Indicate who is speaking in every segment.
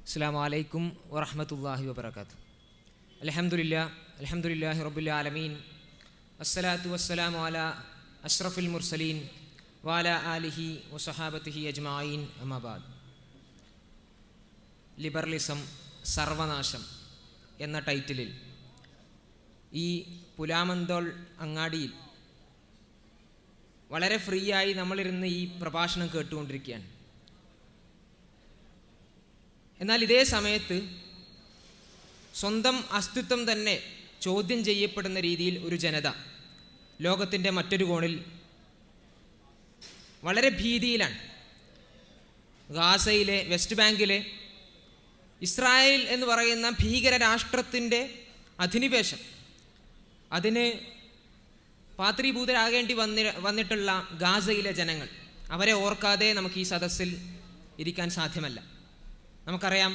Speaker 1: അസ്സലാമു അലൈക്കും വറഹ്മത്തുള്ളാഹി വബറകാതുഹു. അൽഹംദുലില്ലാഹി റബ്ബിൽ ആലമീൻ. അസ്സലാത്തു വസ്സലാമു അലാ അഷ്റഫിൽ മുർസലീൻ വഅലാ ആലിഹി വസഹാബത്തിഹി അജ്മഈൻ. അമ്മാ ബഅദ്. ലിബറലിസം സർവനാശം എന്ന ടൈറ്റിലിൽ ഈ പുലാമന്തോൾ അങ്ങാടിയിൽ വളരെ ഫ്രീ ആയി നമ്മളിരുന്ന് ഈ പ്രഭാഷണം കേട്ടുകൊണ്ടിരിക്കുകയാണ്. എന്നാൽ ഇതേ സമയത്ത് സ്വന്തം അസ്തിത്വം തന്നെ ചോദ്യം ചെയ്യപ്പെടുന്ന രീതിയിൽ ഒരു ജനത ലോകത്തിൻ്റെ മറ്റൊരു കോണിൽ വളരെ ഭീതിയിലാണ്. ഗാസയിലെ, വെസ്റ്റ് ബാങ്കിലെ ഇസ്രായേൽ എന്ന് പറയുന്ന ഭീകര രാഷ്ട്രത്തിൻ്റെ അധിനിവേശം, അതിന് പാത്രീഭൂതരാകേണ്ടി വന്നിട്ടുള്ള ഗാസയിലെ ജനങ്ങൾ, അവരെ ഓർക്കാതെ നമുക്ക് ഈ സദസ്സിൽ ഇരിക്കാൻ സാധ്യമല്ല. നമുക്കറിയാം,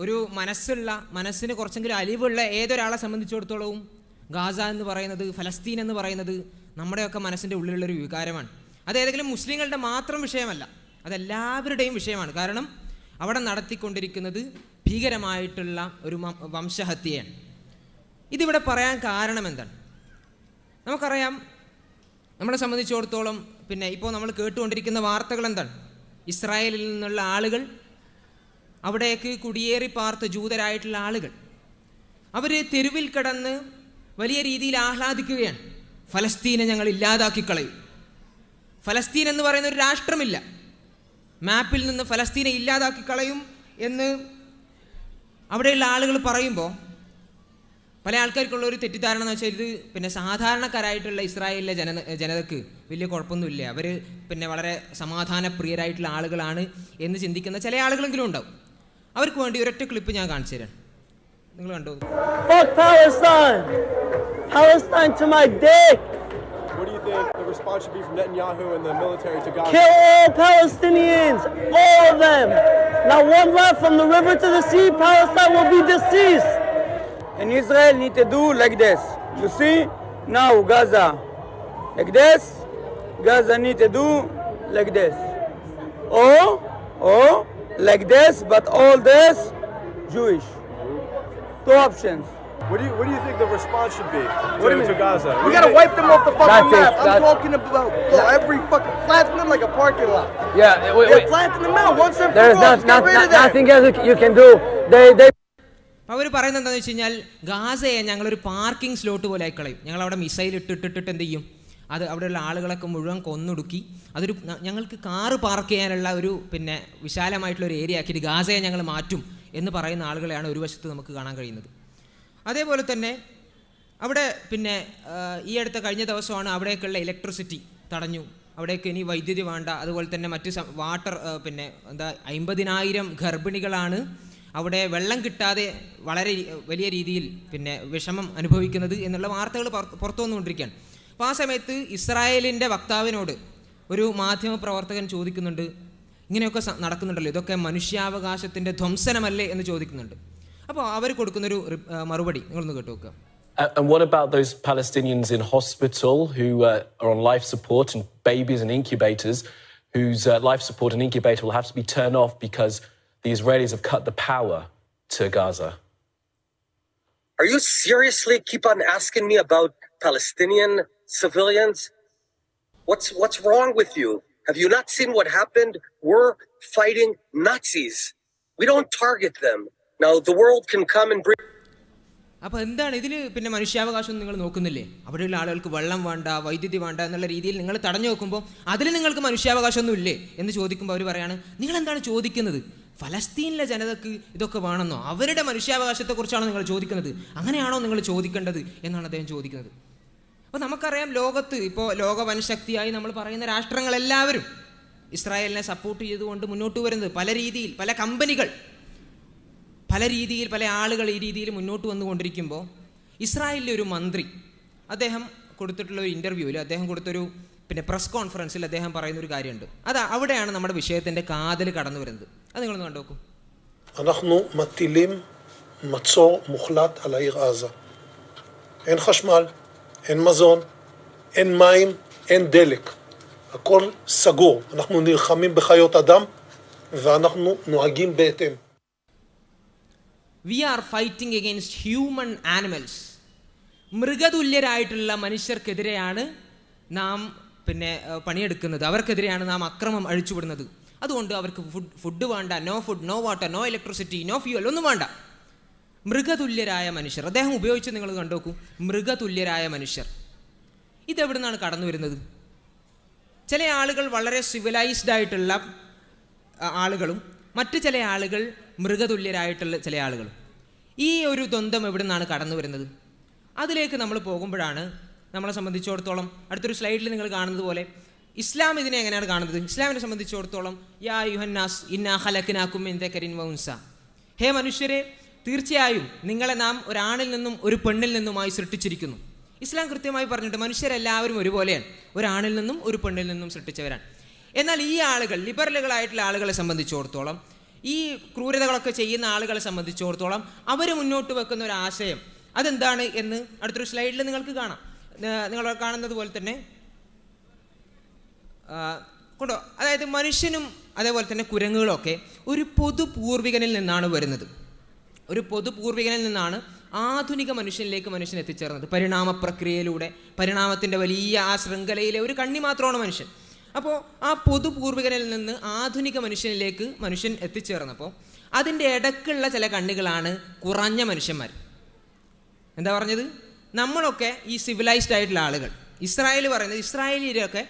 Speaker 1: ഒരു മനസ്സിന് കുറച്ചെങ്കിലും അലിവുള്ള ഏതൊരാളെ സംബന്ധിച്ചിടത്തോളവും ഗാസ എന്ന് പറയുന്നത്, ഫലസ്തീൻ എന്ന് പറയുന്നത് നമ്മുടെയൊക്കെ മനസ്സിൻ്റെ ഉള്ളിലുള്ളൊരു വികാരമാണ്. അത് ഏതെങ്കിലും മുസ്ലിങ്ങളുടെ മാത്രം വിഷയമല്ല, അതെല്ലാവരുടെയും വിഷയമാണ്. കാരണം അവിടെ നടത്തിക്കൊണ്ടിരിക്കുന്നത് ഭീകരമായിട്ടുള്ള ഒരു വംശഹത്യയാണ്. ഇതിവിടെ പറയാൻ കാരണം എന്താണ്? നമുക്കറിയാം, നമ്മളെ സംബന്ധിച്ചിടത്തോളം ഇപ്പോൾ നമ്മൾ കേട്ടുകൊണ്ടിരിക്കുന്ന വാർത്തകൾ എന്താണ്? ഇസ്രായേലിൽ നിന്നുള്ള ആളുകൾ, അവിടേക്ക് കുടിയേറി പാർത്ത ജൂതരായിട്ടുള്ള ആളുകൾ, അവർ തെരുവിൽ കിടന്ന് വലിയ രീതിയിൽ ആഹ്ലാദിക്കുകയാണ്. ഫലസ്തീനെ ഞങ്ങൾ ഇല്ലാതാക്കി കളയും, ഫലസ്തീൻ എന്ന് പറയുന്ന ഒരു രാഷ്ട്രമില്ല, മാപ്പിൽ നിന്ന് ഫലസ്തീനെ ഇല്ലാതാക്കി കളയും എന്ന് അവിടെയുള്ള ആളുകൾ പറയുമ്പോൾ പല ആൾക്കാർക്കുള്ള ഒരു തെറ്റിദ്ധാരണ എന്ന് വെച്ചാൽ ഇത് സാധാരണക്കാരായിട്ടുള്ള ഇസ്രായേലിലെ ജനതക്ക് വലിയ കുഴപ്പമൊന്നുമില്ല, അവർ വളരെ സമാധാനപ്രിയരായിട്ടുള്ള ആളുകളാണ് എന്ന് ചിന്തിക്കുന്ന ചില ആളുകളെങ്കിലും ഉണ്ടാവും. അവർക്ക് വേണ്ടി ഒരൊറ്റ ക്ലിപ്പ് ഞാൻ കാണിച്ചു തരാം, നിങ്ങൾ കണ്ടോ?
Speaker 2: Palestine to my dick!
Speaker 3: What do you think the response should be from Netanyahu and the military to Gaza?
Speaker 2: Kill all Palestinians! All of them! Not one left from the river to the sea. Palestine will be deceased!
Speaker 4: And Israel need to do like this. You see? Now Gaza. Like this. Gaza need to do like this. Or like this, but all this Jewish. Two options.
Speaker 3: What do you think the response should be to Gaza?
Speaker 5: We gotta wipe them off the fucking map. I'm talking about every fucking flatten them like a parking lot.
Speaker 4: Yeah, wait.
Speaker 5: Flatten them out once and for
Speaker 4: There is
Speaker 5: all. Get rid of that.
Speaker 4: nothing else you can do. They
Speaker 1: അവർ പറയുന്നത് എന്താണെന്ന് വെച്ച് കഴിഞ്ഞാൽ, ഗാസയെ ഞങ്ങളൊരു parking slot പോലെ ആയിക്കളയും, ഞങ്ങളവിടെ missile ഇട്ടിട്ട് എന്ത് ചെയ്യും, അത് അവിടെയുള്ള ആളുകളൊക്കെ മുഴുവൻ കൊന്നൊടുക്കി അതൊരു ഞങ്ങൾക്ക് കാറ് പാർക്ക് ചെയ്യാനുള്ള ഒരു വിശാലമായിട്ടുള്ള ഒരു ഏരിയ ആക്കിയിട്ട് ഗാസയെ ഞങ്ങൾ മാറ്റും എന്ന് പറയുന്ന ആളുകളെയാണ് ഒരു വശത്ത് നമുക്ക് കാണാൻ കഴിയുന്നത്. അതേപോലെ തന്നെ അവിടെ ഈ അടുത്ത കഴിഞ്ഞ ദിവസമാണ് അവിടേക്കുള്ള ഇലക്ട്രിസിറ്റി തടഞ്ഞു, അവിടേക്ക് ഇനി വൈദ്യുതി വേണ്ട. അതുപോലെ തന്നെ മറ്റ് വാട്ടർ 50,000 ഗർഭിണികളാണ് അവിടെ വെള്ളം കിട്ടാതെ വളരെ വലിയ രീതിയിൽ വിഷമം അനുഭവിക്കുന്നത് എന്നുള്ള വാർത്തകൾ പുറത്തു വന്നുകൊണ്ടിരിക്കുകയാണ്. അപ്പോൾ ആ സമയത്ത് ഇസ്രായേലിൻ്റെ വക്താവിനോട് ഒരു മാധ്യമ പ്രവർത്തകൻ ചോദിക്കുന്നുണ്ട്, ഇങ്ങനെയൊക്കെ നടക്കുന്നുണ്ടല്ലോ, ഇതൊക്കെ മനുഷ്യാവകാശത്തിൻ്റെ ധ്വംസനമല്ലേ എന്ന് ചോദിക്കുന്നുണ്ട്. അപ്പോൾ അവർ കൊടുക്കുന്നൊരു മറുപടി നിങ്ങളൊന്ന് കേട്ടു നോക്കുക.
Speaker 6: And what about those Palestinians in hospital who are on life support, and babies in incubators whose life support and incubator will have to be turned off because the Israelis have cut the power to Gaza?
Speaker 7: Are you seriously keep on asking me about Palestinian civilians? What's wrong with you? Have you not seen what happened? We're fighting Nazis. We don't target them. Now the world can come and bring.
Speaker 1: അപ്പോൾ എന്താണ് ഇതിൽ മനുഷ്യാവകാശം നിങ്ങൾ നോക്കുന്നില്ലേ? അവിടെയുള്ള ആളുകൾക്ക് വെള്ളം വേണ്ട, വൈദ്യുതി വേണ്ട എന്നുള്ള രീതിയിൽ നിങ്ങൾ തടഞ്ഞു നോക്കുമ്പോൾ അതിൽ നിങ്ങൾക്ക് മനുഷ്യാവകാശമൊന്നും ഇല്ലേ എന്ന് ചോദിക്കുമ്പോൾ അവർ പറയാണ്, നിങ്ങൾ എന്താണ് ചോദിക്കുന്നത്? ഫലസ്തീനിലെ ജനതക്ക് ഇതൊക്കെ വേണമെന്നോ? അവരുടെ മനുഷ്യാവകാശത്തെക്കുറിച്ചാണോ നിങ്ങൾ ചോദിക്കുന്നത്? അങ്ങനെയാണോ നിങ്ങൾ ചോദിക്കേണ്ടത് എന്നാണ് അദ്ദേഹം ചോദിക്കുന്നത്. അപ്പോൾ നമുക്കറിയാം, ലോകത്ത് ഇപ്പോൾ ലോക വൻശക്തിയായി നമ്മൾ പറയുന്ന രാഷ്ട്രങ്ങളെല്ലാവരും ഇസ്രായേലിനെ സപ്പോർട്ട് ചെയ്തുകൊണ്ട് മുന്നോട്ട് വരുന്നത് പല രീതിയിൽ, പല കമ്പനികൾ പല രീതിയിൽ, പല ആളുകൾ ഈ രീതിയിൽ മുന്നോട്ട് വന്നുകൊണ്ടിരിക്കുമ്പോൾ ഇസ്രായേലിലെ ഒരു മന്ത്രി അദ്ദേഹം കൊടുത്തിട്ടുള്ള ഒരു ഇൻ്റർവ്യൂവിൽ, അദ്ദേഹം കൊടുത്തൊരു പ്രസ് കോൺഫറൻസിൽ അദ്ദേഹം പറയുന്നൊരു കാര്യമുണ്ട്. അത് അവിടെയാണ് നമ്മുടെ വിഷയത്തിൻ്റെ കാതൽ കടന്നു വരുന്നത്. അത് നിങ്ങളൊന്ന് കണ്ടു നോക്കൂ.
Speaker 8: אנחנו מטילים מצור מוחלט על העיר עזה. אין חשמל, אין מזון, אין מים, אין דלק. הכל סגור. אנחנו נלחמים בחיות אדם ואנחנו נוהגים בהתאם.
Speaker 1: We are fighting against human animals. മൃഗതുല്യരായിട്ടുള്ള മനുഷ്യർക്കെതിരെയാണ് നാം പണിയെടുക്കുന്നത്, അവർക്കെതിരെയാണ് നാം അക്രമം അഴിച്ചുവിടുന്നത്. അതുകൊണ്ട് അവർക്ക് ഫുഡ് വേണ്ട, no food, no water, no electricity, no fuel, ഒന്നും വേണ്ട. മൃഗതുല്യരായ മനുഷ്യർ, അദ്ദേഹം ഉപയോഗിച്ച് നിങ്ങൾ കണ്ടോക്കൂ, മൃഗതുല്യരായ മനുഷ്യർ. ഇതെവിടെ നിന്നാണ് കടന്നു വരുന്നത്? ചില ആളുകൾ വളരെ സിവിലൈസ്ഡ് ആയിട്ടുള്ള ആളുകളും മറ്റു ചില ആളുകൾ മൃഗതുല്യരായിട്ടുള്ള ചില ആളുകളും. ഈ ഒരു ദ്വന്ദ്വം എവിടെ നിന്നാണ് കടന്നു വരുന്നത്? അതിലേക്ക് നമ്മൾ പോകുമ്പോഴാണ് നമ്മളെ സംബന്ധിച്ചിടത്തോളം അടുത്തൊരു സ്ലൈഡിൽ നിങ്ങൾ കാണുന്നത് പോലെ ഇസ്ലാം ഇതിനെ എങ്ങനെയാണ് കാണുന്നത്? ഇസ്ലാമിനെ സംബന്ധിച്ചിടത്തോളം യാ യുഹന്നാസ് ഇന്നാ ഖലഖനാകും മിൻ ദക്കരിൻ വ ഉൻസ, ഹേ മനുഷ്യരെ, തീർച്ചയായും നിങ്ങളെ നാം ഒരാണിൽ നിന്നും ഒരു പെണ്ണിൽ നിന്നുമായി സൃഷ്ടിച്ചിരിക്കുന്നു. ഇസ്ലാം കൃത്യമായി പറഞ്ഞിട്ട് മനുഷ്യരെല്ലാവരും ഒരുപോലെയാണ്, ഒരാണിൽ നിന്നും ഒരു പെണ്ണിൽ നിന്നും സൃഷ്ടിച്ചവരാണ്. എന്നാൽ ഈ ആളുകൾ, ലിബറലുകളായിട്ടുള്ള ആളുകളെ സംബന്ധിച്ചിടത്തോളം, ഈ ക്രൂരതകളൊക്കെ ചെയ്യുന്ന ആളുകളെ സംബന്ധിച്ചിടത്തോളം അവർ മുന്നോട്ട് വെക്കുന്ന ഒരു ആശയം അതെന്താണ് എന്ന് അടുത്തൊരു സ്ലൈഡിൽ നിങ്ങൾക്ക് കാണാം. നിങ്ങൾ കാണുന്നത് പോലെ തന്നെ കൊണ്ടോ, അതായത് മനുഷ്യനും അതേപോലെ തന്നെ കുരങ്ങുകളൊക്കെ ഒരു പൊതു പൂർവികനിൽ നിന്നാണ് വരുന്നത്. ഒരു പൊതു പൂർവികനിൽ നിന്നാണ് ആധുനിക മനുഷ്യനിലേക്ക് മനുഷ്യൻ എത്തിച്ചേർന്നത്. പരിണാമ പ്രക്രിയയിലൂടെ, പരിണാമത്തിൻ്റെ വലിയ ആ ശൃംഖലയിലെ ഒരു കണ്ണി മാത്രമാണ് മനുഷ്യൻ. അപ്പോൾ ആ പൊതു പൂർവികനിൽ നിന്ന് ആധുനിക മനുഷ്യനിലേക്ക് മനുഷ്യൻ എത്തിച്ചേർന്നപ്പോൾ അതിൻ്റെ ഇടയ്ക്കുള്ള ചില കണ്ണികളാണ് കുറഞ്ഞ മനുഷ്യന്മാർ. എന്താ പറഞ്ഞത്? നമ്മളൊക്കെ ഈ സിവിലൈസ്ഡ് ആയിട്ടുള്ള ആളുകൾ, ഇസ്രായേൽ പറയുന്നത്, ഇസ്രായേലിലൊക്കെ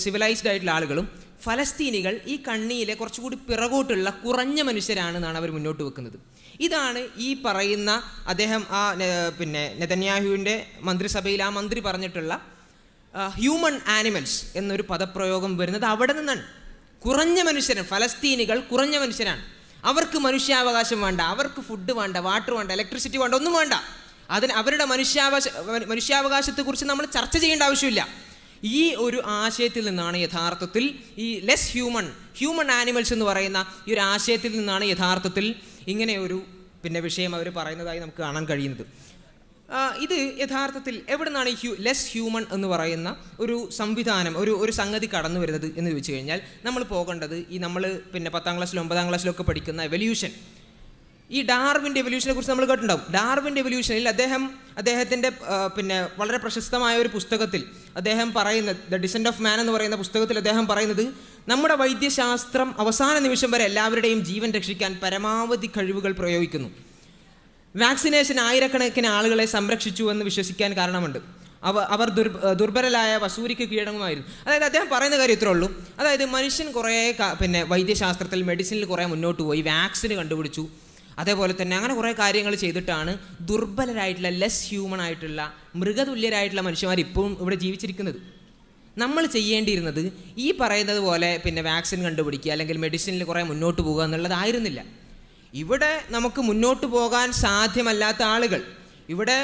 Speaker 1: സിവിലൈസ്ഡ് ആയിട്ടുള്ള ആളുകളും ഫലസ്തീനികൾ ഈ കണ്ണിയിലെ കുറച്ചുകൂടി പിറകോട്ടുള്ള കുറഞ്ഞ മനുഷ്യരാണെന്നാണ് അവർ മുന്നോട്ട് വെക്കുന്നത്. ഇതാണ് ഈ പറയുന്ന അദ്ദേഹം നെതന്യാഹുവിൻ്റെ മന്ത്രിസഭയിൽ ആ മന്ത്രി പറഞ്ഞിട്ടുള്ള ഹ്യൂമൻ ആനിമൽസ് എന്നൊരു പദപ്രയോഗം വരുന്നത് അവിടെ നിന്നാണ്. കുറഞ്ഞ മനുഷ്യരാണ് ഫലസ്തീനികൾ, കുറഞ്ഞ മനുഷ്യരാണ്. അവർക്ക് മനുഷ്യാവകാശം വേണ്ട, അവർക്ക് ഫുഡ് വേണ്ട, വാട്ടർ വേണ്ട, ഇലക്ട്രിസിറ്റി വേണ്ട, ഒന്നും വേണ്ട. അവരുടെ മനുഷ്യാവകാശത്തെക്കുറിച്ച് നമ്മൾ ചർച്ച ചെയ്യേണ്ട ആവശ്യമില്ല. ഈ ഒരു ആശയത്തിൽ നിന്നാണ് യഥാർത്ഥത്തിൽ ഈ ലെസ് ഹ്യൂമൻ ആനിമൽസ് എന്ന് പറയുന്ന ഈ ഒരു ആശയത്തിൽ നിന്നാണ് യഥാർത്ഥത്തിൽ ഇങ്ങനെ ഒരു വിഷയം അവർ പറയുന്നതായി നമുക്ക് കാണാൻ കഴിയുന്നത്. ഇത് യഥാർത്ഥത്തിൽ എവിടെ നിന്നാണ് ഈ ലെസ് ഹ്യൂമൻ എന്ന് പറയുന്ന ഒരു സംവിധാനം, ഒരു സംഗതി കടന്നു വരുന്നത് എന്ന് ചോദിച്ചു കഴിഞ്ഞാൽ നമ്മൾ പോകേണ്ടത് ഈ നമ്മൾ 10ാം ക്ലാസ്സിലും 9ാം ക്ലാസ്സിലൊക്കെ പഠിക്കുന്ന എവല്യൂഷൻ, ഈ ഡാർവിൻ്റെ എവല്യൂഷനെ കുറിച്ച് നമ്മൾ കേട്ടിട്ടുണ്ടാവും. ഡാർവിൻ്റെ എവല്യൂഷനിൽ അദ്ദേഹത്തിൻ്റെ വളരെ പ്രശസ്തമായ ഒരു പുസ്തകത്തിൽ അദ്ദേഹം പറയുന്നത്, ദ ഡിസെൻറ്റ് ഓഫ് മാൻ എന്ന് പറയുന്ന പുസ്തകത്തിൽ അദ്ദേഹം പറയുന്നത്, നമ്മുടെ വൈദ്യശാസ്ത്രം അവസാന നിമിഷം വരെ എല്ലാവരുടെയും ജീവൻ രക്ഷിക്കാൻ പരമാവധി കഴിവുകൾ പ്രയോഗിക്കുന്നു. വാക്സിനേഷൻ ആയിരക്കണക്കിന് ആളുകളെ സംരക്ഷിച്ചു എന്ന് വിശ്വസിക്കാൻ കാരണമുണ്ട്. അവർ ദുർബലരായ വസൂരിക്ക് കീഴടങ്ങുമായിരുന്നു. അതായത് അദ്ദേഹം പറയുന്ന കാര്യം ഇത്രേ ഉള്ളൂ. അതായത് മനുഷ്യൻ കുറേ വൈദ്യശാസ്ത്രത്തിൽ, മെഡിസിനിൽ കുറേ മുന്നോട്ട് പോയി, വാക്സിന് കണ്ടുപിടിച്ചു, അതേപോലെ തന്നെ അങ്ങനെ കുറേ കാര്യങ്ങൾ ചെയ്തിട്ടാണ് ദുർബലരായിട്ടുള്ള, ലെസ് ഹ്യൂമൺ ആയിട്ടുള്ള, മൃഗതുല്യരായിട്ടുള്ള മനുഷ്യന്മാർ ഇപ്പോഴും ഇവിടെ ജീവിച്ചിരിക്കുന്നത്. നമ്മൾ ചെയ്യേണ്ടിയിരുന്നത് ഈ പറയുന്നത് പോലെ വാക്സിൻ കണ്ടുപിടിക്കുക അല്ലെങ്കിൽ മെഡിസിനിൽ കുറേ മുന്നോട്ട് പോകുക എന്നുള്ളതായിരുന്നില്ല. ഇവിടെ നമുക്ക് മുന്നോട്ട് പോകാൻ സാധ്യമല്ലാത്ത ആളുകൾ, ഇവിടെ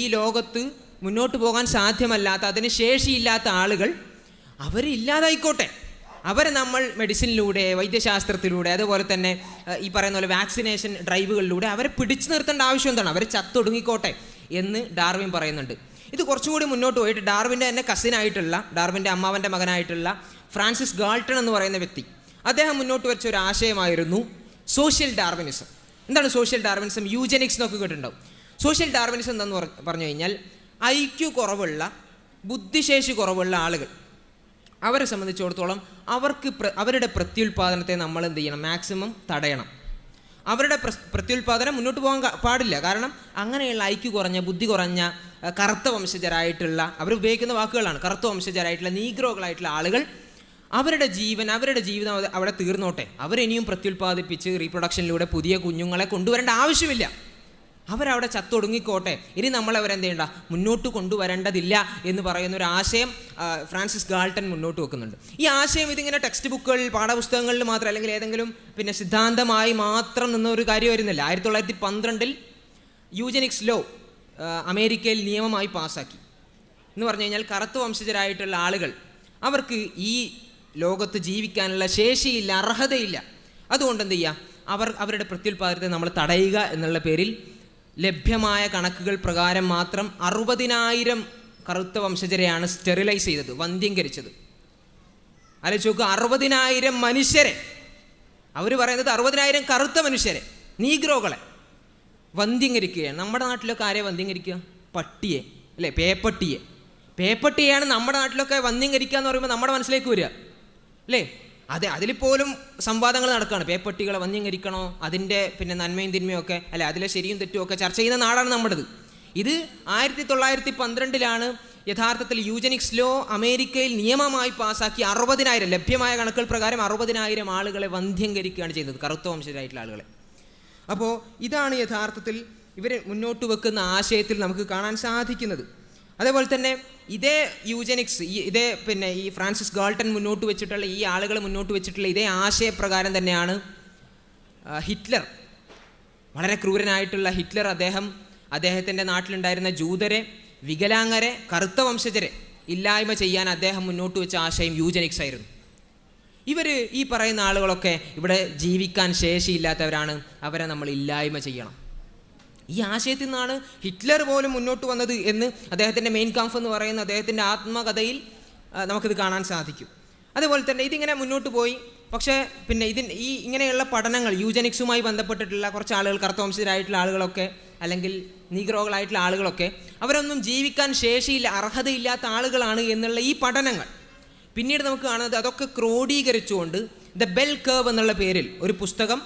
Speaker 1: ഈ ലോകത്ത് മുന്നോട്ട് പോകാൻ സാധ്യമല്ലാത്ത, അതിന് ശേഷിയില്ലാത്ത ആളുകൾ, അവരില്ലാതായിക്കോട്ടെ. അവരെ നമ്മൾ മെഡിസിനിലൂടെ, വൈദ്യശാസ്ത്രത്തിലൂടെ, അതുപോലെ തന്നെ ഈ പറയുന്ന പോലെ വാക്സിനേഷൻ ഡ്രൈവുകളിലൂടെ അവരെ പിടിച്ചു നിർത്തേണ്ട ആവശ്യം എന്താണ്? അവരെ ചത്തൊടുങ്ങിക്കോട്ടെ എന്ന് ഡാർവിൻ പറയുന്നുണ്ട്. ഇത് കുറച്ചുകൂടി മുന്നോട്ട് പോയിട്ട് ഡാർവിൻ്റെ തന്നെ കസിനായിട്ടുള്ള, ഡാർവിൻ്റെ അമ്മാവൻ്റെ മകനായിട്ടുള്ള ഫ്രാൻസിസ് ഗാൾട്ടൺ എന്ന് പറയുന്ന വ്യക്തി, അദ്ദേഹം മുന്നോട്ട് വെച്ച ഒരു ആശയമായിരുന്നു സോഷ്യൽ ഡാർവിനിസം. എന്താണ് സോഷ്യൽ ഡാർവിനിസം? യൂജനിക്സ് എന്നൊക്കെ കേട്ടിട്ടുണ്ടാവും. സോഷ്യൽ ഡാർവിനിസം എന്താണെന്ന് പറഞ്ഞു കഴിഞ്ഞാൽ IQ കുറവുള്ള, ബുദ്ധിശേഷി കുറവുള്ള ആളുകൾ, അവരെ സംബന്ധിച്ചിടത്തോളം അവരുടെ പ്രത്യുൽപാദനത്തെ നമ്മൾ എന്ത് ചെയ്യണം? മാക്സിമം തടയണം. അവരുടെ പ്രത്യുൽപാദനം മുന്നോട്ട് പോകാൻ പാടില്ല. കാരണം അങ്ങനെയുള്ള IQ കുറഞ്ഞ, ബുദ്ധി കുറഞ്ഞ, കറുത്ത വംശജരായിട്ടുള്ള, അവരുപയോഗിക്കുന്ന വാക്കുകളാണ്, കറുത്ത വംശജരായിട്ടുള്ള, നീഗ്രോകളായിട്ടുള്ള ആളുകൾ, അവരുടെ ജീവിതം അവിടെ തീർന്നോട്ടെ. അവരിനിയും പ്രത്യുൽപാദിപ്പിച്ച് റീപ്രൊഡക്ഷനിലൂടെ പുതിയ കുഞ്ഞുങ്ങളെ കൊണ്ടുവരേണ്ട ആവശ്യമില്ല. അവരവിടെ ചത്തൊടുങ്ങിക്കോട്ടെ. ഇനി നമ്മളവരെന്ത് ചെയ്യണ്ട? മുന്നോട്ട് കൊണ്ടുവരേണ്ടതില്ല എന്ന് പറയുന്ന ഒരു ആശയം ഫ്രാൻസിസ് ഗാൾട്ടൺ മുന്നോട്ട് വെക്കുന്നുണ്ട്. ഈ ആശയം ഇതിങ്ങനെ ടെക്സ്റ്റ് ബുക്കുകളിൽ, പാഠപുസ്തകങ്ങളിൽ മാത്രം, അല്ലെങ്കിൽ ഏതെങ്കിലും സിദ്ധാന്തമായി മാത്രം നിന്ന ഒരു കാര്യം വരുന്നില്ല. 1912 യൂജനിക്സ് ലോ അമേരിക്കയിൽ നിയമമായി പാസ്സാക്കി. എന്ന് പറഞ്ഞു കഴിഞ്ഞാൽ കറുത്ത വംശജരായിട്ടുള്ള ആളുകൾ, അവർക്ക് ഈ ലോകത്ത് ജീവിക്കാനുള്ള ശേഷിയില്ല, അർഹതയില്ല. അതുകൊണ്ട് എന്ത് ചെയ്യുക? അവരുടെ പ്രത്യുൽപാദനത്തെ നമ്മൾ തടയുക എന്നുള്ള പേരിൽ ലഭ്യമായ കണക്കുകൾ പ്രകാരം മാത്രം 60,000 കറുത്ത വംശജരെയാണ് സ്റ്റെറിലൈസ് ചെയ്തത്, വന്ധ്യംകരിച്ചത്. ആലോചിച്ച് നോക്കുക, 60,000 മനുഷ്യരെ അവർ പറയുന്നത് 60,000 കറുത്ത മനുഷ്യരെ, നീഗ്രോകളെ വന്ധ്യംകരിക്കുകയാണ്. നമ്മുടെ നാട്ടിലൊക്കെ ആരെയാണ് വന്ധ്യംകരിക്കുക? പട്ടിയെ, അല്ലേ? പേപ്പട്ടിയെയാണ് നമ്മുടെ നാട്ടിലൊക്കെ വന്ധ്യംകരിക്കുക എന്ന് പറയുമ്പോൾ നമ്മുടെ മനസ്സിലേക്ക് വരിക, അല്ലേ? അതെ, അതിൽ പോലും സംവാദങ്ങൾ നടക്കുകയാണ്. പേപ്പട്ടികളെ വന്ധ്യംകരിക്കണോ, അതിൻ്റെ പിന്നെ നന്മയും തിന്മയും ഒക്കെ, അല്ലെ, അതിലെ ശരിയും തെറ്റും ഒക്കെ ചർച്ച ചെയ്യുന്ന നാടാണ് നമ്മുടേത്. ഇത് 1912 യഥാർത്ഥത്തിൽ യൂജനിക്സ് ലോ അമേരിക്കയിൽ നിയമമായി പാസ്സാക്കി 60,000, ലഭ്യമായ കണക്കുകൾ പ്രകാരം 60,000 ആളുകളെ വന്ധ്യംകരിക്കുകയാണ് ചെയ്യുന്നത്, കറുത്ത വംശജരായിട്ടുള്ള ആളുകളെ. അപ്പോൾ ഇതാണ് യഥാർത്ഥത്തിൽ ഇവർ മുന്നോട്ട് വെക്കുന്ന ആശയത്തിൽ നമുക്ക് കാണാൻ സാധിക്കുന്നത്. അതേപോലെ തന്നെ ഇതേ യൂജനിക്സ്, ഇതേ പിന്നെ ഈ ഫ്രാൻസിസ് ഗാൾട്ടൺ മുന്നോട്ട് വെച്ചിട്ടുള്ള, ഈ ആളുകൾ മുന്നോട്ട് വെച്ചിട്ടുള്ള ഇതേ ആശയപ്രകാരം തന്നെയാണ് ഹിറ്റ്ലർ, വളരെ ക്രൂരനായിട്ടുള്ള ഹിറ്റ്ലർ, അദ്ദേഹത്തിൻ്റെ നാട്ടിലുണ്ടായിരുന്ന ജൂതരെ, വികലാംഗരെ, കറുത്ത വംശജരെ ഇല്ലായ്മ ചെയ്യാൻ അദ്ദേഹം മുന്നോട്ട് വെച്ച ആശയം യൂജനിക്സ് ആയിരുന്നു. ഇവർ ഈ പറയുന്ന ആളുകളൊക്കെ ഇവിടെ ജീവിക്കാൻ ശേഷിയില്ലാത്തവരാണ്, അവരെ നമ്മൾ ഇല്ലായ്മ ചെയ്യണം. ഈ ആശയത്തിൽ നിന്നാണ് ഹിറ്റ്ലർ പോലും മുന്നോട്ട് വന്നത് എന്ന് അദ്ദേഹത്തിൻ്റെ മെയിൻ കാംഫ് എന്ന് പറയുന്ന അദ്ദേഹത്തിൻ്റെ ആത്മകഥയിൽ നമുക്കിത് കാണാൻ സാധിക്കും. അതുപോലെ തന്നെ ഇതിങ്ങനെ മുന്നോട്ട് പോയി. പക്ഷേ പിന്നെ ഇങ്ങനെയുള്ള പഠനങ്ങൾ യൂജനിക്സുമായി ബന്ധപ്പെട്ടിട്ടുള്ള കുറച്ച് ആളുകൾ, കറുത്ത വംശജരായിട്ടുള്ള ആളുകളൊക്കെ അല്ലെങ്കിൽ നീഗ്രോകളായിട്ടുള്ള ആളുകളൊക്കെ അവരൊന്നും ജീവിക്കാൻ ശേഷിയില്ല, അർഹതയില്ലാത്ത ആളുകളാണ് എന്നുള്ള ഈ പഠനങ്ങൾ പിന്നീട് നമുക്ക് കാണുന്നത് അതൊക്കെ ക്രോഡീകരിച്ചുകൊണ്ട് ദ ബെൽ കർവ് എന്നുള്ള പേരിൽ ഒരു പുസ്തകം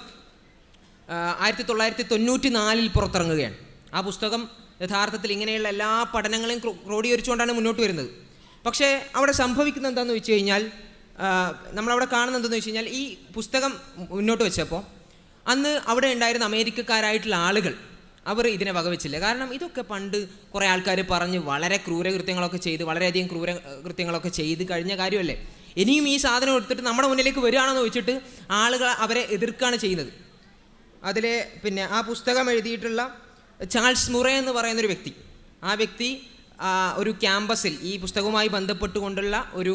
Speaker 1: 1994 പുറത്തിറങ്ങുകയാണ്. ആ പുസ്തകം യഥാർത്ഥത്തിൽ ഇങ്ങനെയുള്ള എല്ലാ പഠനങ്ങളെയും ക്രോഡീകരിച്ചുകൊണ്ടാണ് മുന്നോട്ട് വരുന്നത്. പക്ഷേ അവിടെ സംഭവിക്കുന്നത് എന്താണെന്ന് വെച്ച് കഴിഞ്ഞാൽ, നമ്മളവിടെ കാണുന്നത് എന്താണെന്ന് വെച്ച് കഴിഞ്ഞാൽ, ഈ പുസ്തകം മുന്നോട്ട് വെച്ചപ്പോൾ അന്ന് അവിടെ ഉണ്ടായിരുന്ന അമേരിക്കക്കാരായിട്ടുള്ള ആളുകൾ അവർ ഇതിനെ വകവെച്ചില്ല. കാരണം ഇതൊക്കെ പണ്ട് കുറേ ആൾക്കാർ പറഞ്ഞ് വളരെ ക്രൂരകൃത്യങ്ങളൊക്കെ ചെയ്ത്, വളരെയധികം ക്രൂരകൃത്യങ്ങളൊക്കെ ചെയ്ത് കഴിഞ്ഞ കാര്യമല്ലേ, ഇനിയും ഈ സാധനം എടുത്തിട്ട് നമ്മുടെ മുന്നിലേക്ക് വരികയാണെന്ന് വെച്ചിട്ട് ആളുകൾ അവരെ എതിർക്കുകയാണ് ചെയ്യുന്നത്. അതിലെ പിന്നെ ആ പുസ്തകം എഴുതിയിട്ടുള്ള ചാൾസ് മുറേ എന്ന് പറയുന്നൊരു വ്യക്തി, ആ വ്യക്തി ഒരു ക്യാമ്പസിൽ ഈ പുസ്തകവുമായി ബന്ധപ്പെട്ടുകൊണ്ടുള്ള ഒരു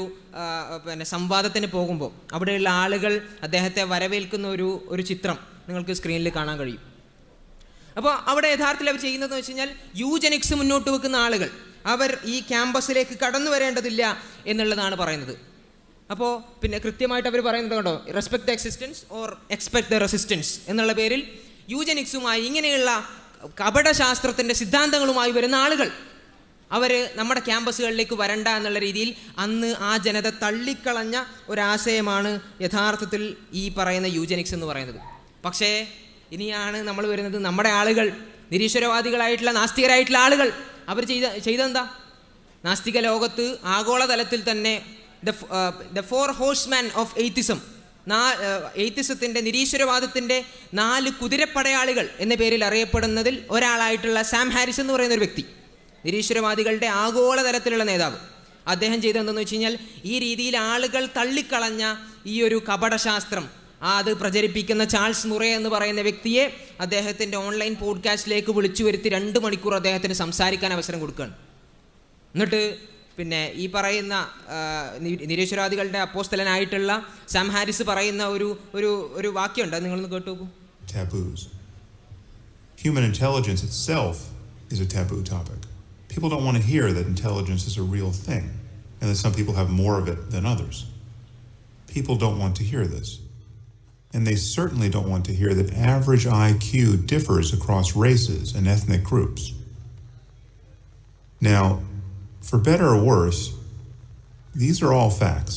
Speaker 1: പിന്നെ സംവാദത്തിന് പോകുമ്പോൾ അവിടെയുള്ള ആളുകൾ അദ്ദേഹത്തെ വരവേൽക്കുന്ന ഒരു ചിത്രം നിങ്ങൾക്ക് സ്ക്രീനിൽ കാണാൻ കഴിയും. അപ്പോൾ അവിടെ യഥാർത്ഥത്തിൽ അവർ ചെയ്യുന്നതെന്ന് വെച്ച് കഴിഞ്ഞാൽ, യൂജനിക്സ് മുന്നോട്ട് വെക്കുന്ന ആളുകൾ അവർ ഈ ക്യാമ്പസിലേക്ക് കടന്നു വരേണ്ടതില്ല എന്നുള്ളതാണ് പറയുന്നത്. അപ്പോൾ പിന്നെ കൃത്യമായിട്ട് അവർ പറയുന്നത് കണ്ടോ, respect the existence or expect the resistance എന്നുള്ള പേരിൽ യൂജനിക്സുമായി ഇങ്ങനെയുള്ള കപടശാസ്ത്രത്തിൻ്റെ സിദ്ധാന്തങ്ങളുമായി വരുന്ന ആളുകൾ അവർ നമ്മുടെ ക്യാമ്പസുകളിലേക്ക് വരണ്ട എന്നുള്ള രീതിയിൽ അന്ന് ആ ജനത തള്ളിക്കളഞ്ഞ ഒരാശയമാണ് യഥാർത്ഥത്തിൽ ഈ പറയുന്ന യൂജനിക്സ് എന്ന് പറയുന്നത്. പക്ഷേ ഇനിയാണ് നമ്മൾ വരുന്നത്, നമ്മുടെ ആളുകൾ, നിരീശ്വരവാദികളായിട്ടുള്ള നാസ്തികരായിട്ടുള്ള ആളുകൾ അവർ ചെയ്തെന്താ? നാസ്തിക ലോകത്ത് ആഗോളതലത്തിൽ തന്നെ ദ 4 ഹോഴ്സ്മാൻ ഓഫ് എയ്ത്തിസം, എയ്ത്തിസത്തിൻ്റെ, നിരീശ്വരവാദത്തിൻ്റെ 4 കുതിരപ്പടയാളികൾ എന്ന പേരിൽ അറിയപ്പെടുന്നതിൽ ഒരാളായിട്ടുള്ള സാം ഹാരിസ് എന്ന് പറയുന്ന ഒരു വ്യക്തി, നിരീശ്വരവാദികളുടെ ആഗോളതലത്തിലുള്ള നേതാവ്, അദ്ദേഹം ചെയ്തതെന്തെന്ന് വെച്ച് കഴിഞ്ഞാൽ, ഈ രീതിയിൽ ആളുകൾ തള്ളിക്കളഞ്ഞ ഈ ഒരു കപടശാസ്ത്രം അത് പ്രചരിപ്പിക്കുന്ന ചാൾസ് മുറേ എന്ന് പറയുന്ന വ്യക്തിയെ അദ്ദേഹത്തിൻ്റെ ഓൺലൈൻ പോഡ്കാസ്റ്റിലേക്ക് വിളിച്ചു വരുത്തി 2 മണിക്കൂർ അദ്ദേഹത്തിന് സംസാരിക്കാൻ അവസരം കൊടുക്കുകയാണ്. എന്നിട്ട് പിന്നെ ഈ പറയുന്ന നിരീശ്വരവാദികളുടെ അപ്പോസ്തലനായിട്ടുള്ള സാം ഹാരിസ് പറയുന്ന ഒരു വാക്യമുണ്ട്, നിങ്ങളൊന്ന് കേട്ടു നോക്കൂ.
Speaker 9: Taboos. Human intelligence itself is a taboo topic. People don't want to hear that intelligence is a real thing and that some people have more of it than others. People don't want to hear this. And they certainly don't want to hear that average IQ differs across races and ethnic groups. Now, for better or worse, these are all facts.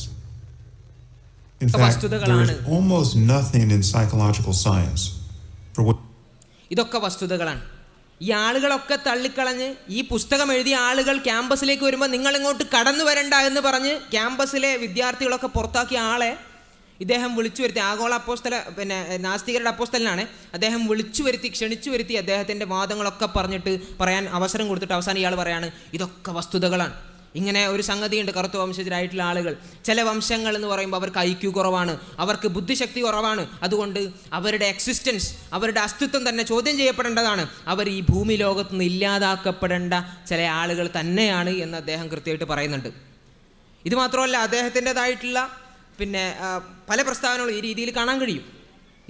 Speaker 9: In fact, there is almost nothing in psychological science for what...
Speaker 1: ഇതൊക്കെ വസ്തുതകളാണ്. ഈ ആളുകളൊക്കെ തള്ളിക്കളഞ്ഞ് ഈ പുസ്തകം എഴുതിയ ആളുകൾ ക്യാമ്പസിലേക്ക് വരുമ്പോൾ നിങ്ങൾ ഇങ്ങോട്ട് കടന്നു വരണ്ട എന്ന് പറഞ്ഞ് ക്യാമ്പസിലെ വിദ്യാർത്ഥികളൊക്കെ പുറത്താക്കിയ ആളെ ഇദ്ദേഹം വിളിച്ചു വരുത്തി, ആഗോള അപ്പോസ്തല പിന്നെ നാസ്തികരുടെ അപ്പോസ്തലനാണ്, അദ്ദേഹം ക്ഷണിച്ചു വരുത്തി അദ്ദേഹത്തിൻ്റെ വാദങ്ങളൊക്കെ പറയാൻ അവസരം കൊടുത്തിട്ട് അവസാനം ഇയാൾ പറയാണ് ഇതൊക്കെ വസ്തുതകളാണ്. ഇങ്ങനെ ഒരു സംഗതിയുണ്ട്, കറുത്ത വംശജരായിട്ടുള്ള ആളുകൾ, ചില വംശങ്ങൾ എന്ന് പറയുമ്പോൾ അവർക്ക് IQ കുറവാണ്, അവർക്ക് ബുദ്ധിശക്തി കുറവാണ്, അതുകൊണ്ട് അവരുടെ എക്സിസ്റ്റൻസ്, അവരുടെ അസ്തിത്വം തന്നെ ചോദ്യം ചെയ്യപ്പെടേണ്ടതാണ്, അവർ ഈ ഭൂമി ലോകത്ത് നിന്ന് ഇല്ലാതാക്കപ്പെടേണ്ട ചില ആളുകൾ തന്നെയാണ് എന്ന് അദ്ദേഹം കൃത്യമായിട്ട് പറയുന്നുണ്ട്. ഇത് മാത്രമല്ല, അദ്ദേഹത്തിൻ്റെതായിട്ടുള്ള പിന്നെ പല പ്രസ്താവനകളും ഈ രീതിയിൽ കാണാൻ കഴിയും.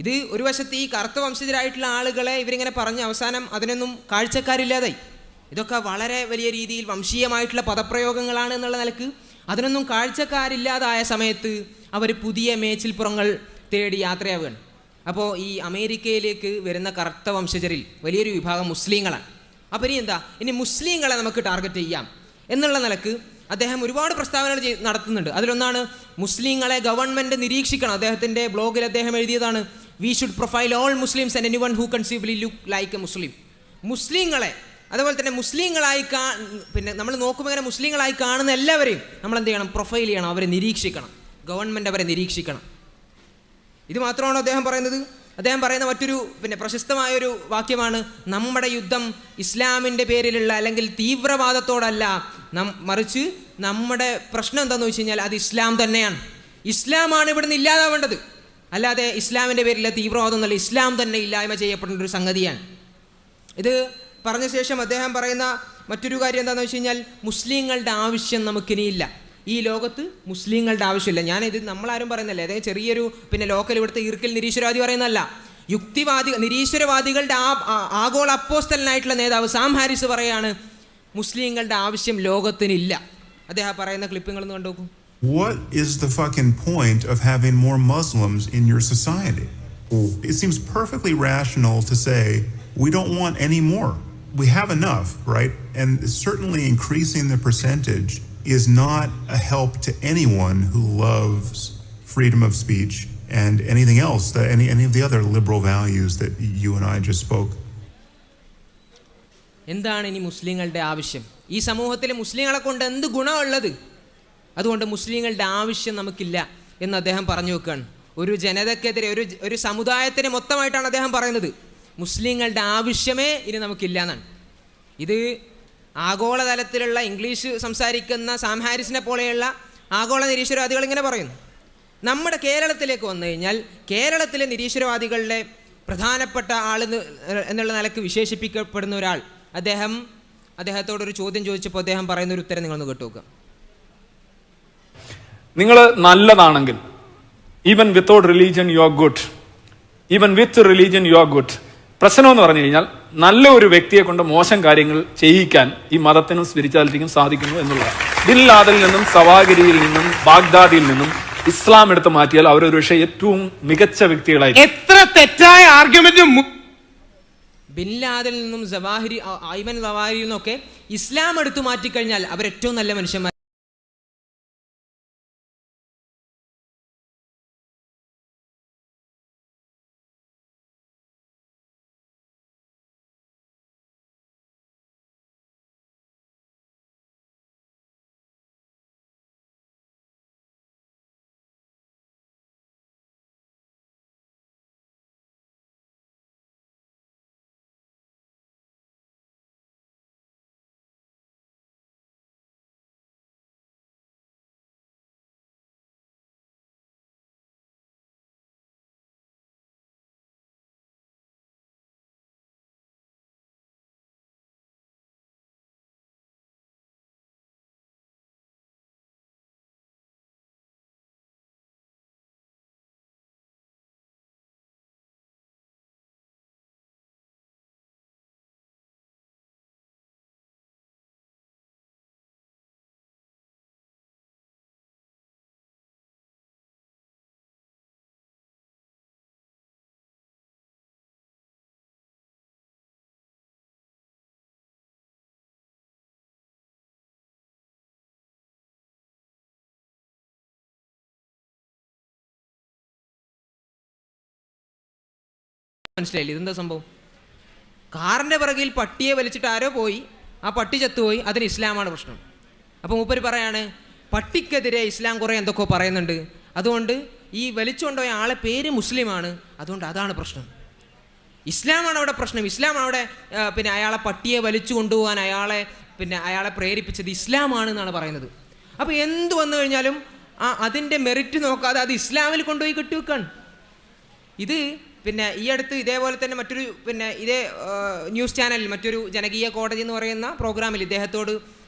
Speaker 1: ഇത് ഒരു വശത്ത് ഈ കറുത്ത വംശജരായിട്ടുള്ള ആളുകളെ ഇവരിങ്ങനെ പറഞ്ഞ് അവസാനം അതിനൊന്നും കാഴ്ചക്കാരില്ലാതായി. ഇതൊക്കെ വളരെ വലിയ രീതിയിൽ വംശീയമായിട്ടുള്ള പദപ്രയോഗങ്ങളാണ് എന്നുള്ള നിലക്ക് അതിനൊന്നും കാഴ്ചക്കാരില്ലാതായ സമയത്ത് അവർ പുതിയ മേച്ചിൽപ്പുറങ്ങൾ തേടി യാത്രയാവുകയാണ്. അപ്പോൾ ഈ അമേരിക്കയിലേക്ക് വരുന്ന കറുത്ത വംശജരിൽ വലിയൊരു വിഭാഗം മുസ്ലിങ്ങളാണ്. അപ്പോൾ ഇനി എന്താ, ഇനി മുസ്ലിങ്ങളെ നമുക്ക് ടാർഗറ്റ് ചെയ്യാം എന്നുള്ള നിലക്ക് അദ്ദേഹം ഒരുപാട് പ്രസ്താവനകൾ നടത്തുന്നുണ്ട്. അതിലൊന്നാണ് മുസ്ലിങ്ങളെ ഗവൺമെൻറ് നിരീക്ഷിക്കണം. അദ്ദേഹത്തിൻ്റെ ബ്ലോഗിൽ അദ്ദേഹം എഴുതിയതാണ്, we should profile all Muslims and anyone who conceivably look like a Muslim. മുസ്ലിങ്ങളെ, അതുപോലെ തന്നെ മുസ്ലിങ്ങളായി പിന്നെ നമ്മൾ നോക്കുമ്പോൾ ഇങ്ങനെ മുസ്ലിങ്ങളായി കാണുന്ന എല്ലാവരെയും നമ്മൾ എന്ത് ചെയ്യണം, പ്രൊഫൈൽ ചെയ്യണം, അവരെ നിരീക്ഷിക്കണം, ഗവൺമെൻറ് അവരെ നിരീക്ഷിക്കണം. ഇത് മാത്രമാണോ അദ്ദേഹം പറയുന്നത്? അദ്ദേഹം പറയുന്ന മറ്റൊരു പിന്നെ പ്രശസ്തമായൊരു വാക്യമാണ്, നമ്മുടെ യുദ്ധം ഇസ്ലാമിൻ്റെ പേരിലുള്ള അല്ലെങ്കിൽ തീവ്രവാദത്തോടല്ല, മറിച്ച് നമ്മുടെ പ്രശ്നം എന്താണെന്ന് വെച്ച് കഴിഞ്ഞാൽ അത് ഇസ്ലാം തന്നെയാണ്. ഇസ്ലാമാണ് ഇവിടുന്ന് ഇല്ലാതാവേണ്ടത്, അല്ലാതെ ഇസ്ലാമിൻ്റെ പേരിലുള്ള തീവ്രവാദം എന്നല്ല, ഇസ്ലാം തന്നെ ഇല്ലായ്മ ചെയ്യപ്പെടേണ്ട ഒരു സംഗതിയാണ്. ഇത് പറഞ്ഞ ശേഷം അദ്ദേഹം പറയുന്ന മറ്റൊരു കാര്യം എന്താണെന്ന് വെച്ച് കഴിഞ്ഞാൽ, മുസ്ലിങ്ങളുടെ ആവശ്യം നമുക്കിനിയില്ല, ഈ ലോകത്ത് മുസ്ലിങ്ങളുടെ ആവശ്യമില്ല. ഞാനിത് നമ്മളാരും പറയുന്നില്ല, അതായത് ചെറിയൊരു പിന്നെ ലോക്കൽ ഇവിടുത്തെ ഈർക്കിൽ നിരീശ്വരവാദി പറയുന്നതല്ല, നിരീശ്വരവാദികളുടെ ആഗോള അപ്പോസ്തലനായിട്ടുള്ള നേതാവ് സാം ഹാരിസ് പറയാണ്, മുസ്ലിങ്ങളുടെ ആവശ്യം ലോകത്തിനില്ല. അദ്ദേഹം പറയുന്ന ക്ലിപ്പിങ്ങളൊന്ന് കണ്ടു.
Speaker 9: What is the fucking point of having more Muslims in your society? It seems perfectly rational to say we don't want any more. We have enough, right? And certainly increasing the percentage is not a help to anyone who loves freedom of speech and anything else, any of the other liberal values that you and I just spoke.
Speaker 1: എന്താണ് ഇനി മുസ്ലിങ്ങളുടെ ആവശ്യം? ഈ സമൂഹത്തിൽ മുസ്ലിങ്ങളെ കൊണ്ട് എന്ത് ഗുണമുള്ളത്? അതുകൊണ്ട് മുസ്ലിങ്ങളുടെ ആവശ്യം നമുക്കില്ല എന്ന് അദ്ദേഹം പറഞ്ഞു വെക്കുകയാണ്. ഒരു ജനതയ്ക്കെതിരെ, ഒരു സമുദായത്തിന് മൊത്തമായിട്ടാണ് അദ്ദേഹം പറയുന്നത്, മുസ്ലിങ്ങളുടെ ആവശ്യമേ ഇനി നമുക്കില്ല എന്നാണ്. ഇത് ആഗോളതലത്തിലുള്ള ഇംഗ്ലീഷ് സംസാരിക്കുന്ന സാം ഹാരിസിനെ പോലെയുള്ള ആഗോള നിരീശ്വരവാദികൾ ഇങ്ങനെ പറയുന്നു. നമ്മുടെ കേരളത്തിലേക്ക് വന്നു കഴിഞ്ഞാൽ കേരളത്തിലെ നിരീശ്വരവാദികളുടെ പ്രധാനപ്പെട്ട ആൾ എന്നുള്ള നിലക്ക് വിശേഷിപ്പിക്കപ്പെടുന്ന ഒരാൾ, അദ്ദേഹത്തോടൊരു ചോദ്യം ചോദിച്ചപ്പോൾ അദ്ദേഹം പറയുന്ന ഒരു ഉത്തരം നിങ്ങളൊന്ന് കേട്ടു നോക്കുക.
Speaker 10: നിങ്ങൾ നല്ലതാണെങ്കിൽ, even without religion you are good, even with religion you are good. പ്രശ്നം എന്ന് പറഞ്ഞു കഴിഞ്ഞാൽ നല്ല ഒരു വ്യക്തിയെ കൊണ്ട് മോശം കാര്യങ്ങൾ ചെയ്യിക്കാൻ ഈ മതത്തിനും സ്പിരിച്വാലിറ്റിക്കും സാധിക്കുന്നു എന്നുള്ളതാണ്. ബിൻ ലാദനിൽ നിന്നും, സവാഗിരിയിൽ നിന്നും, ബാഗ്ദാദിൽ നിന്നും ഇസ്ലാം എടുത്ത് മാറ്റിയാൽ അവരൊരു പക്ഷേ ഏറ്റവും മികച്ച വ്യക്തികളായി.
Speaker 5: എത്ര തെറ്റായ ആർഗ്യുമെന്റും
Speaker 1: ബിൻ ലാദനിൽ നിന്നും ഐമൻ സവാഹിരിയിൽ നിന്നൊക്കെ ഇസ്ലാം എടുത്തു മാറ്റിക്കഴിഞ്ഞാൽ അവരേറ്റവും നല്ല മനുഷ്യന്മാർ. മനസ്സിലായില്ലേ ഇതെന്താ സംഭവം? കാറിൻ്റെ പിറകിൽ പട്ടിയെ വലിച്ചിട്ട് ആരോ പോയി, ആ പട്ടി ചത്തുപോയി, അതിന് ഇസ്ലാമാണ് പ്രശ്നം. അപ്പോൾ മൂപ്പര് പറയാണ്, പട്ടിക്കെതിരെ ഇസ്ലാം കുറേ എന്തൊക്കെയോ പറയുന്നുണ്ട്, അതുകൊണ്ട് ഈ വലിച്ചുകൊണ്ടുപോയ ആളെ പേര് മുസ്ലിമാണ്, അതുകൊണ്ട് അതാണ് പ്രശ്നം. ഇസ്ലാമാണ് അവിടെ പ്രശ്നം. ഇസ്ലാമാണ് അവിടെ പിന്നെ അയാളെ പട്ടിയെ വലിച്ചു കൊണ്ടുപോകാൻ അയാളെ പ്രേരിപ്പിച്ചത് ഇസ്ലാമാണ് എന്നാണ് പറയുന്നത്. അപ്പോൾ എന്ത് വന്നു കഴിഞ്ഞാലും അതിൻ്റെ മെറിറ്റ് നോക്കാതെ അത് ഇസ്ലാമിൽ കൊണ്ടുപോയി കെട്ടിവെക്കാണ്. ഇത് പിന്നെ ഈ അടുത്ത് ഇതേപോലെ തന്നെ മറ്റൊരു ഇതേ ന്യൂസ് ചാനലിൽ മറ്റൊരു ജനകീയ കോടതി എന്ന് പറയുന്ന പ്രോഗ്രാമിൽ ഇദ്ദേഹത്തോട്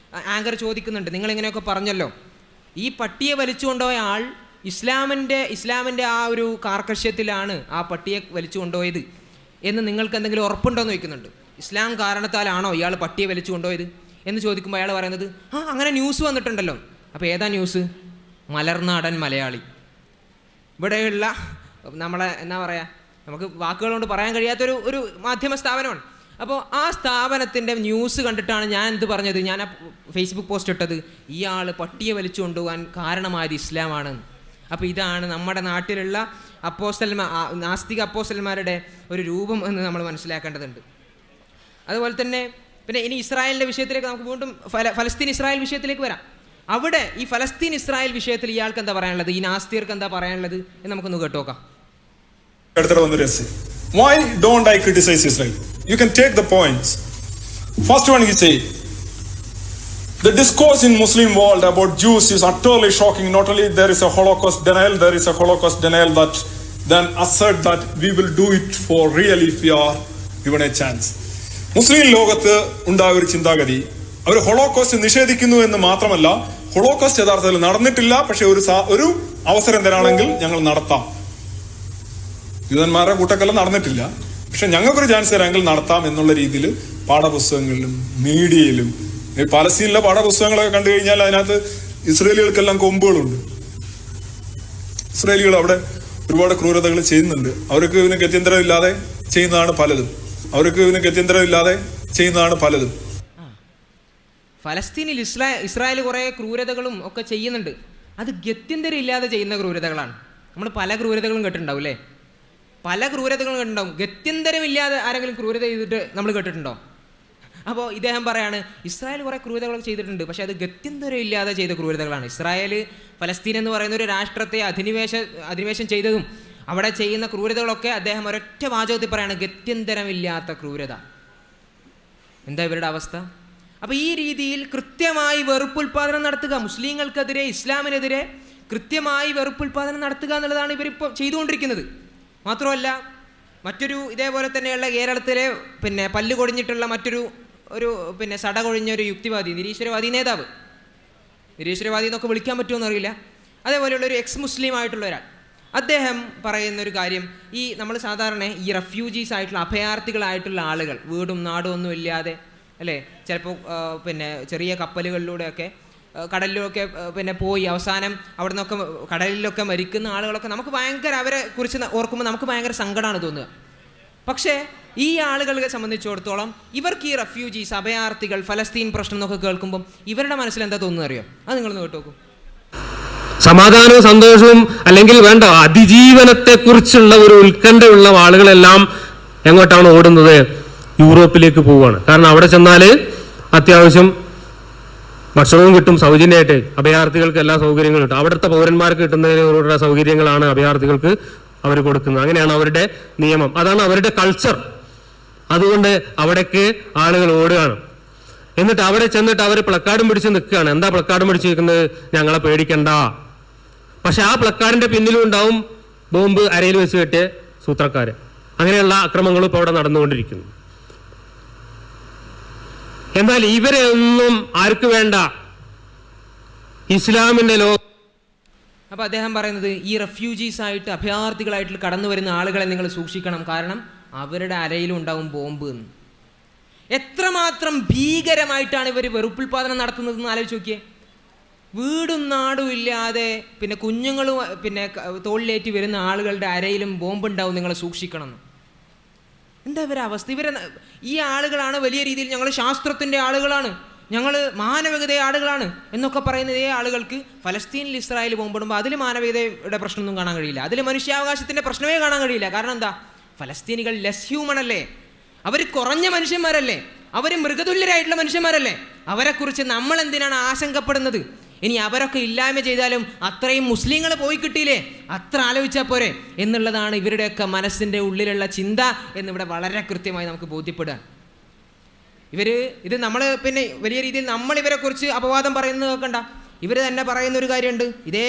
Speaker 1: ആങ്കർ ചോദിക്കുന്നുണ്ട്, നിങ്ങളിങ്ങനെയൊക്കെ പറഞ്ഞല്ലോ, ഈ പട്ടിയെ വലിച്ചു കൊണ്ടുപോയ ആൾ ഇസ്ലാമിൻ്റെ ആ ഒരു കാർക്കശ്യത്തിലാണ് ആ പട്ടിയെ വലിച്ചു കൊണ്ടുപോയത് എന്ന് നിങ്ങൾക്ക് എന്തെങ്കിലും ഉറപ്പുണ്ടോ എന്ന് ചോദിക്കുന്നുണ്ട്. ഇസ്ലാം കാരണത്താലാണോ ഇയാൾ പട്ടിയെ വലിച്ചു കൊണ്ടുപോയത് എന്ന് ചോദിക്കുമ്പോൾ അയാൾ പറയുന്നത്, അങ്ങനെ ന്യൂസ് വന്നിട്ടുണ്ടല്ലോ. അപ്പോൾ ഏതാ ന്യൂസ്? മലർനാടൻ മലയാളി. ഇവിടെയുള്ള നമ്മളെ എന്താ പറയുക, നമുക്ക് വാക്കുകൾ കൊണ്ട് പറയാൻ കഴിയാത്തൊരു ഒരു മാധ്യമ സ്ഥാപനമാണ്. അപ്പോൾ ആ സ്ഥാപനത്തിൻ്റെ ന്യൂസ് കണ്ടിട്ടാണ് ഞാൻ എന്ത് പറഞ്ഞത്, ഞാൻ ആ ഫേസ്ബുക്ക് പോസ്റ്റ് ഇട്ടത്, ഇയാൾ പട്ടിയെ വലിച്ചു കൊണ്ടുപോകാൻ കാരണമായത് ഇസ്ലാമാണ്. അപ്പോൾ ഇതാണ് നമ്മുടെ നാട്ടിലുള്ള നാസ്തിക അപ്പോസ്റ്റലന്മാരുടെ ഒരു രൂപം എന്ന് നമ്മൾ മനസ്സിലാക്കേണ്ടതുണ്ട്. അതുപോലെ തന്നെ പിന്നെ ഇനി ഇസ്രായേലിൻ്റെ വിഷയത്തിലേക്ക് നമുക്ക് വീണ്ടും ഫലസ്തീൻ ഇസ്രായേൽ വിഷയത്തിലേക്ക് വരാം. അവിടെ ഈ ഫലസ്തീൻ ഇസ്രായേൽ വിഷയത്തിൽ ഇയാൾക്ക് എന്താ പറയാനുള്ളത്, ഈ നാസ്തികർക്ക് എന്താ പറയാനുള്ളത് എന്ന് നമുക്കൊന്ന് കേട്ടോക്കാം.
Speaker 11: Why don't I criticize Israel? You can take the points. First one, he say, the discourse in Muslim world about Jews is utterly shocking. Not only there is a Holocaust denial, there is a Holocaust denial that then assert that we will do it for real if we are given a chance. മുസ്ലിം ലോകത്ത് ഉണ്ടായ ഒരു ചിന്താഗതി, അവർ holocaust നിഷേധിക്കുന്നു എന്ന് മാത്രമല്ല, holocaust യഥാർത്ഥത്തിൽ നടന്നിട്ടില്ല, പക്ഷെ ഒരു അവസരം തരാണെങ്കിൽ ഞങ്ങൾ നടത്താം. യൂതന്മാരുടെ കൂട്ടക്കെല്ലാം നടന്നിട്ടില്ല, പക്ഷെ ഞങ്ങൾക്കൊരു ചാൻസ് തരാമെങ്കിൽ നടത്താം എന്നുള്ള രീതിയിൽ പാഠപുസ്തകങ്ങളിലും മീഡിയയിലും, പലസ്തീനിലെ പാഠപുസ്തകങ്ങളൊക്കെ കണ്ടു കഴിഞ്ഞാൽ അതിനകത്ത് ഇസ്രേലികൾക്കെല്ലാം കൊമ്പുകളുണ്ട്. ഇസ്രേലികൾ അവിടെ ഒരുപാട് ക്രൂരതകൾ ചെയ്യുന്നുണ്ട്. അവർക്ക് ഇതിന് ഗത്യന്തരമില്ലാതെ ചെയ്യുന്നതാണ് പലതും.
Speaker 1: ഫലസ്തീനിൽ ഇസ്രായേൽ കുറേ ക്രൂരതകളും ഒക്കെ ചെയ്യുന്നുണ്ട്. അത് ഗത്യന്തരം ഇല്ലാതെ ചെയ്യുന്ന ക്രൂരതകളാണ്. നമ്മൾ പല ക്രൂരതകളും കേട്ടിട്ടുണ്ടാവും അല്ലേ? പല ക്രൂരതകളും കേട്ടിട്ടുണ്ടാവും. ഗത്യന്തരമില്ലാതെ ആരെങ്കിലും ക്രൂരത ചെയ്തിട്ട് നമ്മൾ കേട്ടിട്ടുണ്ടോ? അപ്പോൾ ഇദ്ദേഹം പറയാണ്, ഇസ്രായേൽ കുറേ ക്രൂരതകളൊക്കെ ചെയ്തിട്ടുണ്ട്, പക്ഷേ അത് ഗത്യന്തരം ഇല്ലാതെ ചെയ്ത ക്രൂരതകളാണ്. ഇസ്രായേൽ ഫലസ്തീൻ എന്ന് പറയുന്ന ഒരു രാഷ്ട്രത്തെ അധിനിവേശം ചെയ്തതും അവിടെ ചെയ്യുന്ന ക്രൂരതകളൊക്കെ അദ്ദേഹം ഒരൊറ്റ വാചകത്തിൽ പറയാണ്, ഗത്യന്തരമില്ലാത്ത ക്രൂരത. എന്താ ഇവരുടെ അവസ്ഥ? അപ്പോൾ ഈ രീതിയിൽ കൃത്യമായി വെറുപ്പുൽപാദനം നടത്തുക, മുസ്ലിങ്ങൾക്കെതിരെ ഇസ്ലാമിനെതിരെ കൃത്യമായി വെറുപ്പുൽപാദനം നടത്തുക എന്നുള്ളതാണ് ഇവരിപ്പോൾ ചെയ്തുകൊണ്ടിരിക്കുന്നത്. മാത്രമല്ല മറ്റൊരു ഇതേപോലെ തന്നെയുള്ള കേരളത്തിലെ പിന്നെ പല്ല് കൊടിഞ്ഞിട്ടുള്ള മറ്റൊരു സട കൊഴിഞ്ഞൊരു യുക്തിവാദി, നിരീശ്വരവാദി നേതാവ്, നിരീശ്വരവാദി എന്നൊക്കെ വിളിക്കാൻ പറ്റുമെന്ന് അറിയില്ല, അതേപോലെയുള്ള ഒരു എക്സ് മുസ്ലിം ആയിട്ടുള്ള ഒരാൾ, അദ്ദേഹം പറയുന്നൊരു കാര്യം, ഈ നമ്മൾ സാധാരണ ഈ റെഫ്യൂജീസ് ആയിട്ടുള്ള അഭയാർത്ഥികളായിട്ടുള്ള ആളുകൾ വീടും നാടും ഒന്നും ഇല്ലാതെ അല്ലേ, ചിലപ്പോൾ ചെറിയ കപ്പലുകളിലൂടെയൊക്കെ കടലിലൊക്കെ പോയി അവസാനം അവിടെ നിന്നൊക്കെ കടലിലൊക്കെ മരിക്കുന്ന ആളുകളൊക്കെ നമുക്ക് ഭയങ്കര, അവരെ കുറിച്ച് ഓർക്കുമ്പോൾ നമുക്ക് ഭയങ്കര സങ്കടമാണ് തോന്നുക. പക്ഷേ ഈ ആളുകളെ സംബന്ധിച്ചിടത്തോളം ഇവർക്ക് ഈ റെഫ്യൂജീസ്, അഭയാർത്ഥികൾ, ഫലസ്തീൻ പ്രശ്നം എന്നൊക്കെ കേൾക്കുമ്പം ഇവരുടെ മനസ്സിൽ എന്താ തോന്നുന്നത് അറിയോ? അത് നിങ്ങളൊന്ന് കേട്ടു നോക്കൂ.
Speaker 12: സമാധാനവും സന്തോഷവും അല്ലെങ്കിൽ വേണ്ട അതിജീവനത്തെക്കുറിച്ചുള്ള ഒരു ഉത്കണ്ഠയുള്ള ആളുകളെല്ലാം എങ്ങോട്ടാണ് ഓടുന്നത്? യൂറോപ്പിലേക്ക് പോവുകയാണ്. കാരണം അവിടെ ചെന്നാൽ അത്യാവശ്യം ഭക്ഷണവും കിട്ടും സൗജന്യമായിട്ട്, അഭയാർത്ഥികൾക്ക് എല്ലാ സൗകര്യങ്ങളും കിട്ടും. അവിടുത്തെ പൗരന്മാർക്ക് കിട്ടുന്നതിനുള്ള സൗകര്യങ്ങളാണ് അഭയാർത്ഥികൾക്ക് അവർ കൊടുക്കുന്നത്. അങ്ങനെയാണ് അവരുടെ നിയമം, അതാണ് അവരുടെ കൾച്ചർ. അതുകൊണ്ട് അവിടേക്ക് ആളുകൾ ഓടുകയാണ്. എന്നിട്ട് അവിടെ ചെന്നിട്ട് അവർ പ്ലക്കാർഡും പിടിച്ച് നിൽക്കുകയാണ്. എന്താ പ്ലക്കാർഡും പിടിച്ച് നിൽക്കുന്നത്? ഞങ്ങളെ പേടിക്കണ്ട. പക്ഷെ ആ പ്ലക്കാർഡിന്റെ പിന്നിലും ഉണ്ടാവും ബോംബ് അരയിൽ വെച്ച് കെട്ടിയ സൂത്രക്കാര്. അങ്ങനെയുള്ള അക്രമങ്ങളും ഇപ്പോൾ അവിടെ നടന്നുകൊണ്ടിരിക്കുന്നു. എന്നാൽ ഇവരെ ഒന്നും ആർക്ക് വേണ്ട, ഇസ്ലാമിന്റെ
Speaker 1: അപ്പോൾ അദ്ദേഹം പറയുന്നത്, ഈ റെഫ്യൂജീസ് ആയിട്ട് അഭയാർത്ഥികളായിട്ട് കടന്നു വരുന്ന ആളുകളെ നിങ്ങൾ സൂക്ഷിക്കണം, കാരണം അവരുടെ അരയിലും ഉണ്ടാവും ബോംബ് എന്ന്. എത്രമാത്രം ഭീകരമായിട്ടാണ് ഇവർ വെറുപ്പുൽപാദനം നടത്തുന്നതെന്ന് ആലോചിച്ച് നോക്കിയേ. വീടും നാടും ഇല്ലാതെ കുഞ്ഞുങ്ങളും തോളിലേറ്റി വരുന്ന ആളുകളുടെ അരയിലും ബോംബുണ്ടാവും, നിങ്ങൾ സൂക്ഷിക്കണം. എന്താ ഇവരെ അവസ്ഥ? ഈ ആളുകളാണ് വലിയ രീതിയിൽ ഞങ്ങൾ ശാസ്ത്രത്തിൻ്റെ ആളുകളാണ്, ഞങ്ങൾ മാനവികതയുടെ ആളുകളാണ് എന്നൊക്കെ പറയുന്ന ഇതേ ആളുകൾക്ക് ഫലസ്തീനിൽ ഇസ്രായേൽ ബോംബിടുമ്പോൾ അതിൽ മാനവികതയുടെ പ്രശ്നമൊന്നും കാണാൻ കഴിയില്ല, അതിൽ മനുഷ്യാവകാശത്തിൻ്റെ പ്രശ്നമേ കാണാൻ കഴിയില്ല. കാരണം എന്താ? ഫലസ്തീനികൾ ലെസ് ഹ്യൂമൺ അല്ലേ, അവർ കുറഞ്ഞ മനുഷ്യന്മാരല്ലേ, അവർ മൃഗതുല്യരായിട്ടുള്ള മനുഷ്യന്മാരല്ലേ, അവരെക്കുറിച്ച് നമ്മൾ എന്തിനാണ് ആശങ്കപ്പെടുന്നത്? ഇനി അവരൊക്കെ ഇല്ലായ്മ ചെയ്താലും അത്രയും മുസ്ലിങ്ങൾ പോയി കിട്ടിയില്ലേ, അത്ര ആലോചിച്ചാൽ പോരെ എന്നുള്ളതാണ് ഇവരുടെയൊക്കെ മനസ്സിൻ്റെ ഉള്ളിലുള്ള ചിന്ത എന്നിവിടെ വളരെ കൃത്യമായി നമുക്ക് ബോധ്യപ്പെടുക. ഇത് നമ്മൾ വലിയ രീതിയിൽ നമ്മൾ ഇവരെക്കുറിച്ച് അപവാദം പറയുന്നത് കേൾക്കണ്ട. ഇവർ തന്നെ പറയുന്നൊരു കാര്യമുണ്ട്. ഇതേ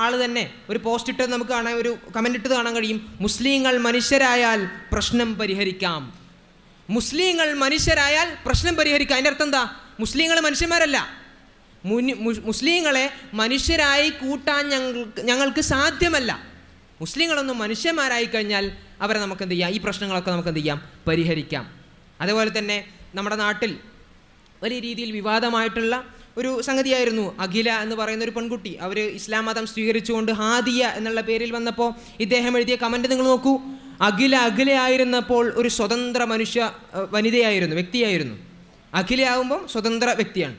Speaker 1: ആള് തന്നെ ഒരു പോസ്റ്റ് ഇട്ടത് നമുക്ക് കാണാൻ, ഒരു കമൻ്റ് ഇട്ടത് കാണാൻ കഴിയും. മുസ്ലിങ്ങൾ മനുഷ്യരായാൽ പ്രശ്നം പരിഹരിക്കാം. മുസ്ലിങ്ങൾ മനുഷ്യരായാൽ പ്രശ്നം പരിഹരിക്കാം. അതിൻ്റെ അർത്ഥം എന്താ? മുസ്ലിങ്ങൾ മനുഷ്യന്മാരല്ല. മുസ്ലിങ്ങളെ മനുഷ്യരായി കൂട്ടാൻ ഞങ്ങൾക്ക് സാധ്യമല്ല. മുസ്ലിങ്ങളൊന്നും മനുഷ്യന്മാരായി കഴിഞ്ഞാൽ അവരെ നമുക്ക് എന്ത് ചെയ്യാം? ഈ പ്രശ്നങ്ങളൊക്കെ നമുക്ക് എന്ത് ചെയ്യാം? പരിഹരിക്കാം. അതേപോലെ തന്നെ നമ്മുടെ നാട്ടിൽ വലിയ രീതിയിൽ വിവാദമായിട്ടുള്ള ഒരു സംഗതിയായിരുന്നു. അഖില എന്ന് പറയുന്ന ഒരു പെൺകുട്ടി, അവർ ഇസ്ലാം മതം സ്വീകരിച്ചുകൊണ്ട് ഹാദിയ എന്നുള്ള പേരിൽ വന്നപ്പോൾ ഇദ്ദേഹം എഴുതിയ കമൻറ്റ് നിങ്ങൾ നോക്കൂ. അഖിലയായിരുന്നപ്പോൾ ഒരു സ്വതന്ത്ര വ്യക്തിയായിരുന്നു. അഖിലയാകുമ്പം സ്വതന്ത്ര വ്യക്തിയാണ്.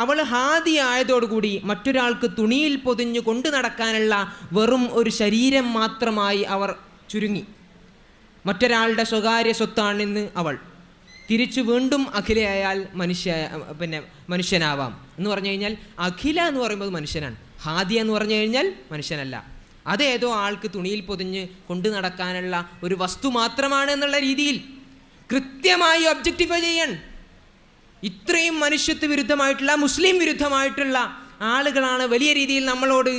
Speaker 1: അവൾ ഹാദി ആയതോടുകൂടി മറ്റൊരാൾക്ക് തുണിയിൽ പൊതിഞ്ഞു കൊണ്ടു നടക്കാനുള്ള വെറും ഒരു ശരീരം മാത്രമായി അവർ ചുരുങ്ങി. മറ്റൊരാളുടെ സ്വകാര്യ സ്വത്താണെന്ന് അവൾ. തിരിച്ചു വീണ്ടും അഖിലയായാൽ മനുഷ്യനാവാം എന്ന് പറഞ്ഞു കഴിഞ്ഞാൽ അഖില എന്ന് പറയുമ്പോൾ മനുഷ്യനാണ്, ഹാദിയ എന്ന് പറഞ്ഞു കഴിഞ്ഞാൽ മനുഷ്യനല്ല. അതേതോ ആൾക്ക് തുണിയിൽ പൊതിഞ്ഞ് കൊണ്ടു നടക്കാനുള്ള ഒരു വസ്തു മാത്രമാണ് എന്നുള്ള രീതിയിൽ കൃത്യമായി ഒബ്ജക്റ്റിഫൈ ചെയ്യാൻ ഇത്രയും മനുഷ്യത്വ വിരുദ്ധമായിട്ടുള്ള, മുസ്ലിം വിരുദ്ധമായിട്ടുള്ള ആളുകളാണ് വലിയ രീതിയിൽ നമ്മളോട്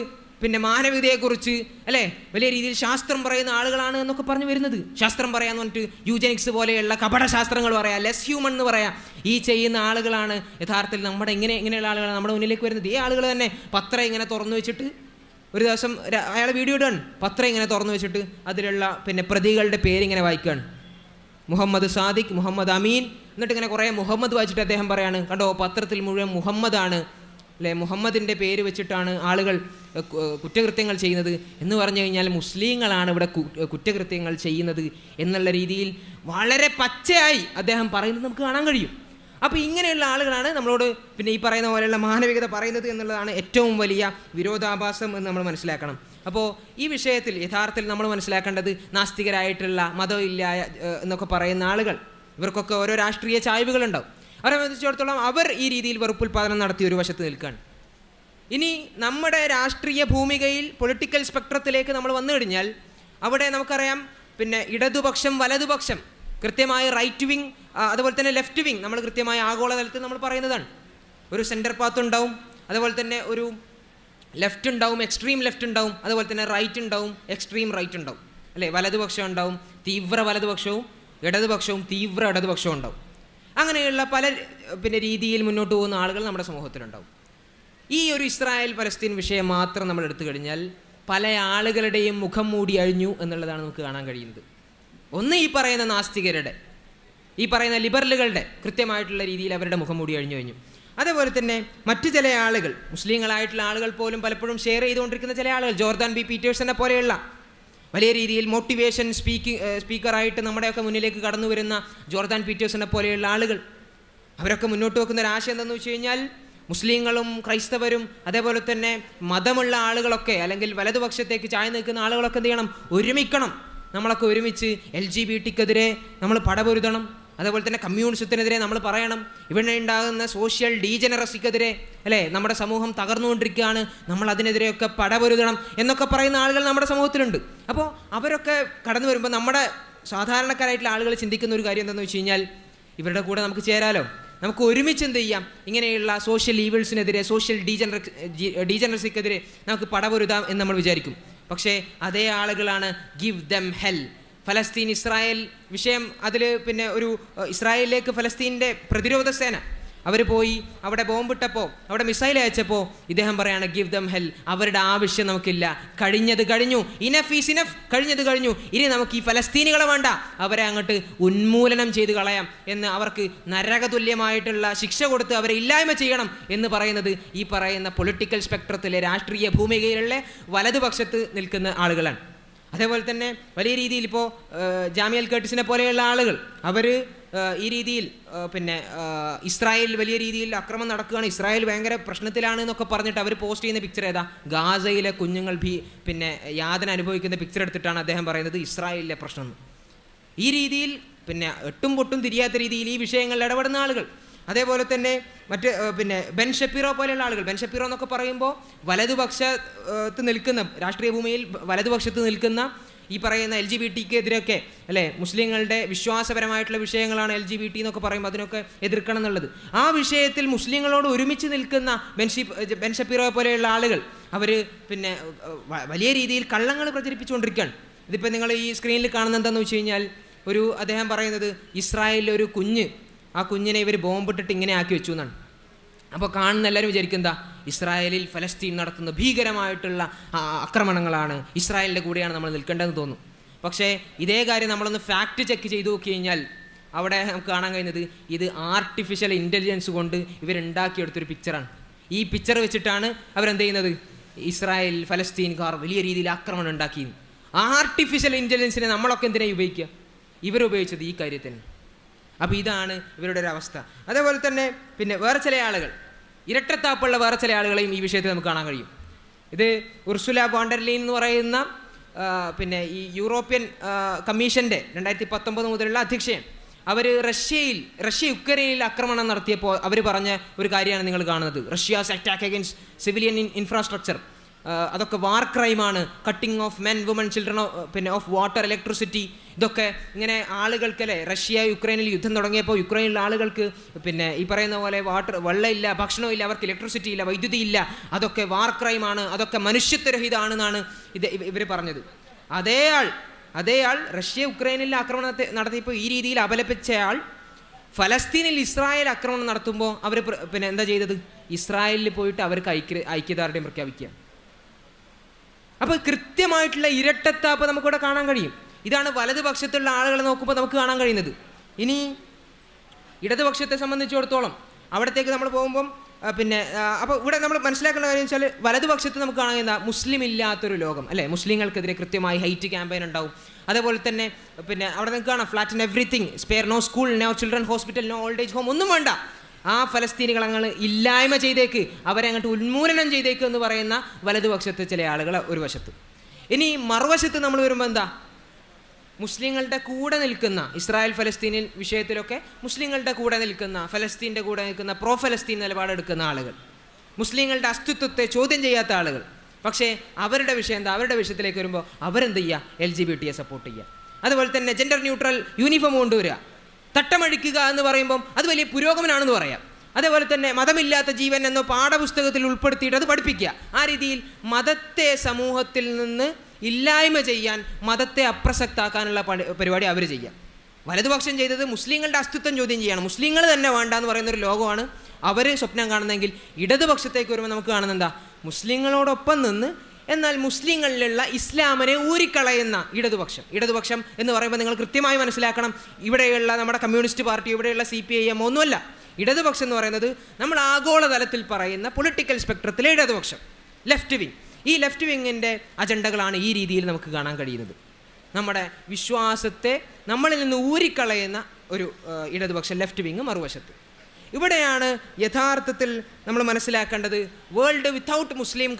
Speaker 1: മാനവികതയെക്കുറിച്ച് അല്ലേ വലിയ രീതിയിൽ ശാസ്ത്രം പറയുന്ന ആളുകളാണ് എന്നൊക്കെ പറഞ്ഞു വരുന്നത്. ശാസ്ത്രം പറയാന്ന് പറഞ്ഞിട്ട് യൂജനിക്സ് പോലെയുള്ള കപടശാസ്ത്രങ്ങൾ പറയാം, ലെസ് ഹ്യൂമൻ എന്ന് പറയാം. ഈ ചെയ്യുന്ന ആളുകളാണ് യഥാർത്ഥത്തിൽ നമ്മുടെ ഇങ്ങനെയുള്ള ആളുകളാണ് നമ്മുടെ മുന്നിലേക്ക് വരുന്നത്. ഈ ആളുകൾ തന്നെ പത്രം ഇങ്ങനെ തുറന്നു വെച്ചിട്ട് ഒരു ദിവസം അയാൾ വീഡിയോ ഇടാണ്, പത്രം ഇങ്ങനെ തുറന്നു വെച്ചിട്ട് അതിലുള്ള പ്രതികളുടെ പേരിങ്ങനെ വായിക്കുകയാണ്. മുഹമ്മദ് സാദിഖ്, മുഹമ്മദ് അമീൻ, എന്നിട്ട് ഇങ്ങനെ കുറേ മുഹമ്മദ് വായിച്ചിട്ട് അദ്ദേഹം പറയാണ്, കണ്ടോ പത്രത്തിൽ മുഴുവൻ മുഹമ്മദാണ് അല്ലേ, മുഹമ്മദിൻ്റെ പേര് വെച്ചിട്ടാണ് ആളുകൾ കുറ്റകൃത്യങ്ങൾ ചെയ്യുന്നത് എന്ന് പറഞ്ഞു കഴിഞ്ഞാൽ മുസ്ലിങ്ങളാണ് ഇവിടെ കുറ്റകൃത്യങ്ങൾ ചെയ്യുന്നത് എന്നുള്ള രീതിയിൽ വളരെ പച്ചയായി അദ്ദേഹം പറയുന്നത് നമുക്ക് കാണാൻ കഴിയും. അപ്പോൾ ഇങ്ങനെയുള്ള ആളുകളാണ് നമ്മളോട് ഈ പറയുന്ന പോലെയുള്ള മാനവികത പറയുന്നത് എന്നുള്ളതാണ് ഏറ്റവും വലിയ വിരോധാഭാസം എന്ന് നമ്മൾ മനസ്സിലാക്കണം. അപ്പോൾ ഈ വിഷയത്തിൽ യഥാർത്ഥത്തിൽ നമ്മൾ മനസ്സിലാക്കേണ്ടത് നാസ്തികരായിട്ടുള്ള മതമില്ല എന്നൊക്കെ പറയുന്ന ആളുകൾ, ഇവർക്കൊക്കെ ഓരോ രാഷ്ട്രീയ ചായ്വുകളുണ്ടാവും. അവരെ സംബന്ധിച്ചിടത്തോളം അവർ ഈ രീതിയിൽ വെറുപ്പുൽപാദനം നടത്തി ഒരു വശത്ത് നിൽക്കുകയാണ്. ഇനി നമ്മുടെ രാഷ്ട്രീയ ഭൂമികയിൽ പൊളിറ്റിക്കൽ സ്പെക്ട്രത്തിലേക്ക് നമ്മൾ വന്നു കഴിഞ്ഞാൽ അവിടെ നമുക്കറിയാം ഇടതുപക്ഷം വലതുപക്ഷം കൃത്യമായി റൈറ്റ് വിങ് അതുപോലെ തന്നെ ലെഫ്റ്റ് വിങ് നമ്മൾ കൃത്യമായി ആഗോളതലത്തിൽ നമ്മൾ പറയുന്നതാണ്. ഒരു സെൻറ്റർ പാത്ത് ഉണ്ടാവും, അതുപോലെ തന്നെ ഒരു ലെഫ്റ്റ് ഉണ്ടാവും, എക്സ്ട്രീം ലെഫ്റ്റ് ഉണ്ടാവും, അതുപോലെ തന്നെ റൈറ്റ് ഉണ്ടാവും, എക്സ്ട്രീം റൈറ്റ് ഉണ്ടാവും അല്ലേ. വലതുപക്ഷം ഉണ്ടാവും, തീവ്ര വലതുപക്ഷവും ഇടതുപക്ഷവും തീവ്ര ഇടതുപക്ഷവും ഉണ്ടാവും. അങ്ങനെയുള്ള പല രീതിയിൽ മുന്നോട്ട് പോകുന്ന ആളുകൾ നമ്മുടെ സമൂഹത്തിലുണ്ടാവും. ഈ ഒരു ഇസ്രായേൽ പലസ്തീൻ വിഷയം മാത്രം നമ്മൾ എടുത്തു കഴിഞ്ഞാൽ പല ആളുകളുടെയും മുഖം മൂടി അഴിഞ്ഞു എന്നുള്ളതാണ് നമുക്ക് കാണാൻ കഴിയുന്നത്. ഒന്ന് ഈ പറയുന്ന നാസ്തികരുടെ, ഈ പറയുന്ന ലിബറലുകളുടെ കൃത്യമായിട്ടുള്ള രീതിയിൽ അവരുടെ മുഖം മൂടി അഴിഞ്ഞു കഴിഞ്ഞു. അതേപോലെ തന്നെ മറ്റു ചില ആളുകൾ, മുസ്ലിങ്ങളായിട്ടുള്ള ആളുകൾ പോലും പലപ്പോഴും ഷെയർ ചെയ്തുകൊണ്ടിരിക്കുന്ന ചില ആളുകൾ, ജോർദാൻ ബി പീറ്റേഴ്സനെ പോലെയുള്ള വലിയ രീതിയിൽ മോട്ടിവേഷൻ സ്പീക്കറായിട്ട് നമ്മുടെയൊക്കെ മുന്നിലേക്ക് കടന്നു വരുന്ന ജോർദാൻ പീറ്റേഴ്സനെ പോലെയുള്ള ആളുകൾ, അവരൊക്കെ മുന്നോട്ട് വെക്കുന്ന ഒരു ആശയം എന്താണെന്ന് വെച്ച് കഴിഞ്ഞാൽ മുസ്ലിങ്ങളും ക്രൈസ്തവരും അതേപോലെ തന്നെ മതമുള്ള ആളുകളൊക്കെ അല്ലെങ്കിൽ വലതുപക്ഷത്തേക്ക് ചായ നിൽക്കുന്ന ആളുകളൊക്കെ എന്ത് ചെയ്യണം, ഒരുമിക്കണം. നമ്മളൊക്കെ ഒരുമിച്ച് LGBTക്കെതിരെ നമ്മൾ പടപൊരുതണം, അതേപോലെ തന്നെ കമ്മ്യൂണിസത്തിനെതിരെ നമ്മൾ പറയണം, ഇവിടെ ഉണ്ടാകുന്ന സോഷ്യൽ ഡീജനറസിക്കെതിരെ അല്ലേ, നമ്മുടെ സമൂഹം തകർന്നുകൊണ്ടിരിക്കുകയാണ്, നമ്മൾ അതിനെതിരെയൊക്കെ പടപൊരുതണം എന്നൊക്കെ പറയുന്ന ആളുകൾ നമ്മുടെ സമൂഹത്തിലുണ്ട്. അപ്പോൾ അവരൊക്കെ കടന്നു വരുമ്പോൾ നമ്മുടെ സാധാരണക്കാരായിട്ടുള്ള ആളുകൾ ചിന്തിക്കുന്ന ഒരു കാര്യം എന്താണെന്ന് വെച്ച് കഴിഞ്ഞാൽ ഇവരുടെ കൂടെ നമുക്ക് ചേരാലോ, നമുക്ക് ഒരുമിച്ച് എന്ത് ചെയ്യാം, ഇങ്ങനെയുള്ള സോഷ്യൽ ഈവിൾസിനെതിരെ സോഷ്യൽ ഡീജനറസിക്കെതിരെ നമുക്ക് പടപൊരുതാം എന്ന് നമ്മൾ വിചാരിക്കും. പക്ഷേ അതേ ആളുകളാണ് ഗിവ് ദം ഹെൽ. ഫലസ്തീൻ ഇസ്രായേൽ വിഷയം, അതിൽ ഒരു ഇസ്രായേലിലേക്ക് ഫലസ്തീൻ്റെ പ്രതിരോധ സേന അവർ പോയി അവിടെ ബോംബിട്ടപ്പോൾ, അവിടെ മിസൈൽ അയച്ചപ്പോൾ ഇദ്ദേഹം പറയാണ് ഗിവ് ദം ഹെൽ, അവരുടെ ആവശ്യം നമുക്കില്ല, കഴിഞ്ഞത് കഴിഞ്ഞു, ഇനഫ് ഈസ് ഇനഫ്, കഴിഞ്ഞത് കഴിഞ്ഞു, ഇനി നമുക്ക് ഈ ഫലസ്തീനികളെ വേണ്ട, അവരെ അങ്ങോട്ട് ഉന്മൂലനം ചെയ്ത് കളയാം എന്ന്, അവർക്ക് നരകതുല്യമായിട്ടുള്ള ശിക്ഷ കൊടുത്ത് അവരെ ഇല്ലായ്മ ചെയ്യണം എന്ന് പറയുന്നത് ഈ പറയുന്ന പൊളിറ്റിക്കൽ സ്പെക്ട്രത്തിലെ രാഷ്ട്രീയ ഭൂമികയിലുള്ള വലതുപക്ഷത്ത് നിൽക്കുന്ന ആളുകളാണ്. അതേപോലെ തന്നെ വലിയ രീതിയിൽ ഇപ്പോൾ ജാമിയൽ കർട്ടിസിനെ പോലെയുള്ള ആളുകൾ അവർ ഈ രീതിയിൽ ഇസ്രായേൽ വലിയ രീതിയിൽ അക്രമം നടക്കുകയാണ്, ഇസ്രായേൽ ഭയങ്കര പ്രശ്നത്തിലാണ് എന്നൊക്കെ പറഞ്ഞിട്ട് അവർ പോസ്റ്റ് ചെയ്യുന്ന പിക്ചർ ഏതാ, ഗാസയിലെ കുഞ്ഞുങ്ങൾ യാതന അനുഭവിക്കുന്ന പിക്ചർ എടുത്തിട്ടാണ് അദ്ദേഹം പറയുന്നത് ഇസ്രായേലിലെ പ്രശ്നം. ഈ രീതിയിൽ എട്ടും പൊട്ടും തിരിയാത്ത രീതിയിൽ ഈ വിഷയങ്ങളിൽ ഇടപെടുന്ന ആളുകൾ. അതേപോലെ തന്നെ മറ്റ് ബെൻ ഷപ്പീറോ പോലെയുള്ള ആളുകൾ. ബെൻ ഷപ്പീറോ എന്നൊക്കെ പറയുമ്പോൾ വലതുപക്ഷത്ത് നിൽക്കുന്ന, രാഷ്ട്രീയ ഭൂമിയിൽ വലതുപക്ഷത്ത് നിൽക്കുന്ന ഈ പറയുന്ന LGBTക്കെതിരെയൊക്കെ അല്ലേ, മുസ്ലിങ്ങളുടെ വിശ്വാസപരമായിട്ടുള്ള വിഷയങ്ങളാണ് LGBT എന്നൊക്കെ പറയുമ്പോൾ അതിനൊക്കെ എതിർക്കണം എന്നുള്ളത്. ആ വിഷയത്തിൽ മുസ്ലിങ്ങളോട് ഒരുമിച്ച് നിൽക്കുന്ന ബെൻ ഷപ്പീറോ പോലെയുള്ള ആളുകൾ അവർ വലിയ രീതിയിൽ കള്ളങ്ങൾ പ്രചരിപ്പിച്ചുകൊണ്ടിരിക്കുകയാണ്. ഇതിപ്പോൾ നിങ്ങൾ ഈ സ്ക്രീനിൽ കാണുന്നത് എന്താണെന്ന് വെച്ച് കഴിഞ്ഞാൽ അദ്ദേഹം പറയുന്നത് ഇസ്രായേലിലെ ഒരു കുഞ്ഞ്, ആ കുഞ്ഞിനെ ഇവർ ബോംബിട്ടിട്ട് ഇങ്ങനെ ആക്കി വെച്ചു എന്നാണ്. അപ്പോൾ കാണുന്ന എല്ലാവരും വിചാരിക്കുന്ന ഇസ്രായേലിൽ ഫലസ്തീൻ നടത്തുന്ന ഭീകരമായിട്ടുള്ള ആക്രമണങ്ങളാണ്, ഇസ്രായേലിൻ്റെ കൂടെയാണ് നമ്മൾ നിൽക്കേണ്ടതെന്ന് തോന്നും. പക്ഷേ ഇതേ കാര്യം നമ്മളൊന്ന് ഫാക്റ്റ് ചെക്ക് ചെയ്ത് നോക്കി കഴിഞ്ഞാൽ അവിടെ നമുക്ക് കാണാൻ കഴിയുന്നത് ഇത് ആർട്ടിഫിഷ്യൽ ഇൻ്റലിജൻസ് കൊണ്ട് ഇവരുണ്ടാക്കിയെടുത്തൊരു പിക്ചറാണ്. ഈ പിക്ചർ വെച്ചിട്ടാണ് അവരെന്ത് ചെയ്യുന്നത്, ഇസ്രായേൽ ഫലസ്തീൻകാർ വലിയ രീതിയിൽ ആക്രമണം ഉണ്ടാക്കി. ആർട്ടിഫിഷ്യൽ ഇൻ്റലിജൻസിനെ നമ്മളൊക്കെ എന്തിനായി ഉപയോഗിക്കുക? ഇവരുപയോഗിച്ചത് ഈ കാര്യത്തിന്. അപ്പോൾ ഇതാണ് ഇവരുടെ ഒരു അവസ്ഥ. അതേപോലെ തന്നെ പിന്നെ വേറെ ചില ആളുകൾ, ഇരട്ടത്താപ്പുള്ള വേറെ ചില ആളുകളെയും ഈ വിഷയത്തിൽ നമുക്ക് കാണാൻ കഴിയും. ഇത് ഉർസുല വോണ്ടർലീൻ എന്ന് പറയുന്ന പിന്നെ ഈ യൂറോപ്യൻ കമ്മീഷൻ്റെ 2019 മുതലുള്ള അധ്യക്ഷയാണ്. അവർ റഷ്യ യുക്രൈനിൽ ആക്രമണം നടത്തിയപ്പോൾ അവർ പറഞ്ഞ ഒരു കാര്യമാണ് നിങ്ങൾ കാണുന്നത്. Russia's attack against civilian infrastructure, അതൊക്കെ വാർ ക്രൈമാണ്. Cutting off men, women, children, പിന്നെ ഓഫ് വാട്ടർ, ഇലക്ട്രിസിറ്റി, ഇതൊക്കെ ഇങ്ങനെ ആളുകൾക്കല്ലേ റഷ്യ യുക്രൈനിൽ യുദ്ധം തുടങ്ങിയപ്പോൾ യുക്രൈനിലെ ആളുകൾക്ക് പിന്നെ ഈ പറയുന്ന പോലെ വെള്ളമില്ല, ഭക്ഷണമില്ല, അവർക്ക് ഇലക്ട്രിസിറ്റി ഇല്ല, വൈദ്യുതി ഇല്ല, അതൊക്കെ വാർ ക്രൈമാണ്, അതൊക്കെ മനുഷ്യത്വരഹിതമാണെന്നാണ് ഇവർ പറഞ്ഞത്. അതേ ആൾ റഷ്യ യുക്രൈനിൽ ആക്രമണത്തെ നടത്തിയപ്പോൾ ഈ രീതിയിൽ അപലപിച്ചയാൾ ഫലസ്തീനിൽ ഇസ്രായേൽ ആക്രമണം നടത്തുമ്പോൾ അവർ പിന്നെ എന്താ ചെയ്തത്, ഇസ്രായേലിൽ പോയിട്ട് അവർക്ക് ഐക്യദാർഢ്യം പ്രഖ്യാപിക്കുക. അപ്പോൾ കൃത്യമായിട്ടുള്ള ഇരട്ടത്താപ്പ് നമുക്കിവിടെ കാണാൻ കഴിയും. ഇതാണ് വലതുപക്ഷത്തുള്ള ആളുകളെ നോക്കുമ്പോൾ നമുക്ക് കാണാൻ കഴിയുന്നത്. ഇനി ഇടതുപക്ഷത്തെ സംബന്ധിച്ചിടത്തോളം അവിടത്തേക്ക് നമ്മൾ പോകുമ്പം പിന്നെ അപ്പോൾ ഇവിടെ നമ്മൾ മനസ്സിലാക്കേണ്ട കാര്യം വെച്ചാൽ വലതുപക്ഷത്ത് നമുക്ക് കാണാൻ കഴിയുന്ന മുസ്ലിം ഇല്ലാത്തൊരു ലോകം അല്ലേ. മുസ്ലിങ്ങൾക്കെതിരെ കൃത്യമായി ഹൈറ്റ് ക്യാമ്പയിൻ ഉണ്ടാവും. അതേപോലെ തന്നെ പിന്നെ അവിടെ നിങ്ങൾക്ക് കാണാം flat everything, spare no school, no children hospital, no old age home, ഒന്നും വേണ്ട, ആ ഫലസ്തീനികൾ അങ്ങ് ഇല്ലായ്മ ചെയ്തേക്ക്, അവരെ അങ്ങോട്ട് ഉന്മൂലനം ചെയ്തേക്ക് എന്ന് പറയുന്ന വലതുപക്ഷത്തെ ചില ആളുകൾ ഒരു വശത്ത്. ഇനി മറുവശത്ത് നമ്മൾ വരുമ്പോൾ എന്താ, മുസ്ലിങ്ങളുടെ കൂടെ നിൽക്കുന്ന, ഇസ്രായേൽ ഫലസ്തീനിൽ വിഷയത്തിലൊക്കെ മുസ്ലിങ്ങളുടെ കൂടെ നിൽക്കുന്ന, ഫലസ്തീൻ്റെ കൂടെ നിൽക്കുന്ന, പ്രോ ഫലസ്തീൻ നിലപാടെടുക്കുന്ന ആളുകൾ, മുസ്ലിങ്ങളുടെ അസ്തിത്വത്തെ ചോദ്യം ചെയ്യാത്ത ആളുകൾ. പക്ഷേ അവരുടെ വിഷയം എന്താ, അവരുടെ വിഷയത്തിലേക്ക് വരുമ്പോൾ അവരെന്ത് ചെയ്യുക, LGBT സപ്പോർട്ട് ചെയ്യുക. അതുപോലെ തന്നെ ജെൻഡർ ന്യൂട്രൽ യൂണിഫോം കൊണ്ടുവരിക, തട്ടമഴിക്കുക എന്ന് പറയുമ്പം അത് വലിയ പുരോഗമനമാണെന്ന് പറയാം. അതേപോലെ തന്നെ മതമില്ലാത്ത ജീവൻ എന്ന പാഠപുസ്തകത്തിൽ ഉൾപ്പെടുത്തിയിട്ട് അത് പഠിപ്പിക്കുക. ആ രീതിയിൽ മതത്തെ സമൂഹത്തിൽ നിന്ന് ഇല്ലായ്മ ചെയ്യാൻ, മതത്തെ അപ്രസക്താക്കാനുള്ള പരിപാടി അവർ ചെയ്യാം. വലതുപക്ഷം ചെയ്തത് മുസ്ലിങ്ങളുടെ അസ്തിത്വം ചോദ്യം ചെയ്യാണ്. മുസ്ലിങ്ങൾ തന്നെ വേണ്ട എന്ന് പറയുന്നൊരു ലോകമാണ് അവർ സ്വപ്നം കാണുന്നതെങ്കിൽ, ഇടതുപക്ഷത്തേക്ക് വരുമ്പോൾ നമുക്ക് കാണുന്നത് എന്താ, മുസ്ലിങ്ങളോടൊപ്പം നിന്ന് എന്നാൽ മുസ്ലിങ്ങളിലുള്ള ഇസ്ലാമിനെ ഊരിക്കളയുന്ന ഇടതുപക്ഷം എന്ന് പറയുമ്പോൾ നിങ്ങൾ കൃത്യമായി മനസ്സിലാക്കണം, ഇവിടെയുള്ള നമ്മുടെ കമ്മ്യൂണിസ്റ്റ് പാർട്ടി, ഇവിടെയുള്ള CPIM ഒന്നുമല്ല. ഇടതുപക്ഷം എന്ന് പറയുന്നത് നമ്മൾ ആഗോളതലത്തിൽ പറയുന്ന പൊളിറ്റിക്കൽ സ്പെക്ട്രത്തിലെ ഇടതുപക്ഷം, ലെഫ്റ്റ് വിങ്. ഈ ലെഫ്റ്റ് വിങ്ങിൻ്റെ അജണ്ടകളാണ് ഈ രീതിയിൽ നമുക്ക് കാണാൻ കഴിയുന്നത്. നമ്മുടെ വിശ്വാസത്തെ നമ്മളിൽ നിന്ന് ഊരിക്കളയുന്ന ഒരു ഇടതുപക്ഷം, ലെഫ്റ്റ് വിങ് മറുവശത്ത്. ഇവിടെയാണ് യഥാർത്ഥത്തിൽ നമ്മൾ മനസ്സിലാക്കേണ്ടത്, വേൾഡ് വിത്തൗട്ട് മുസ്ലിം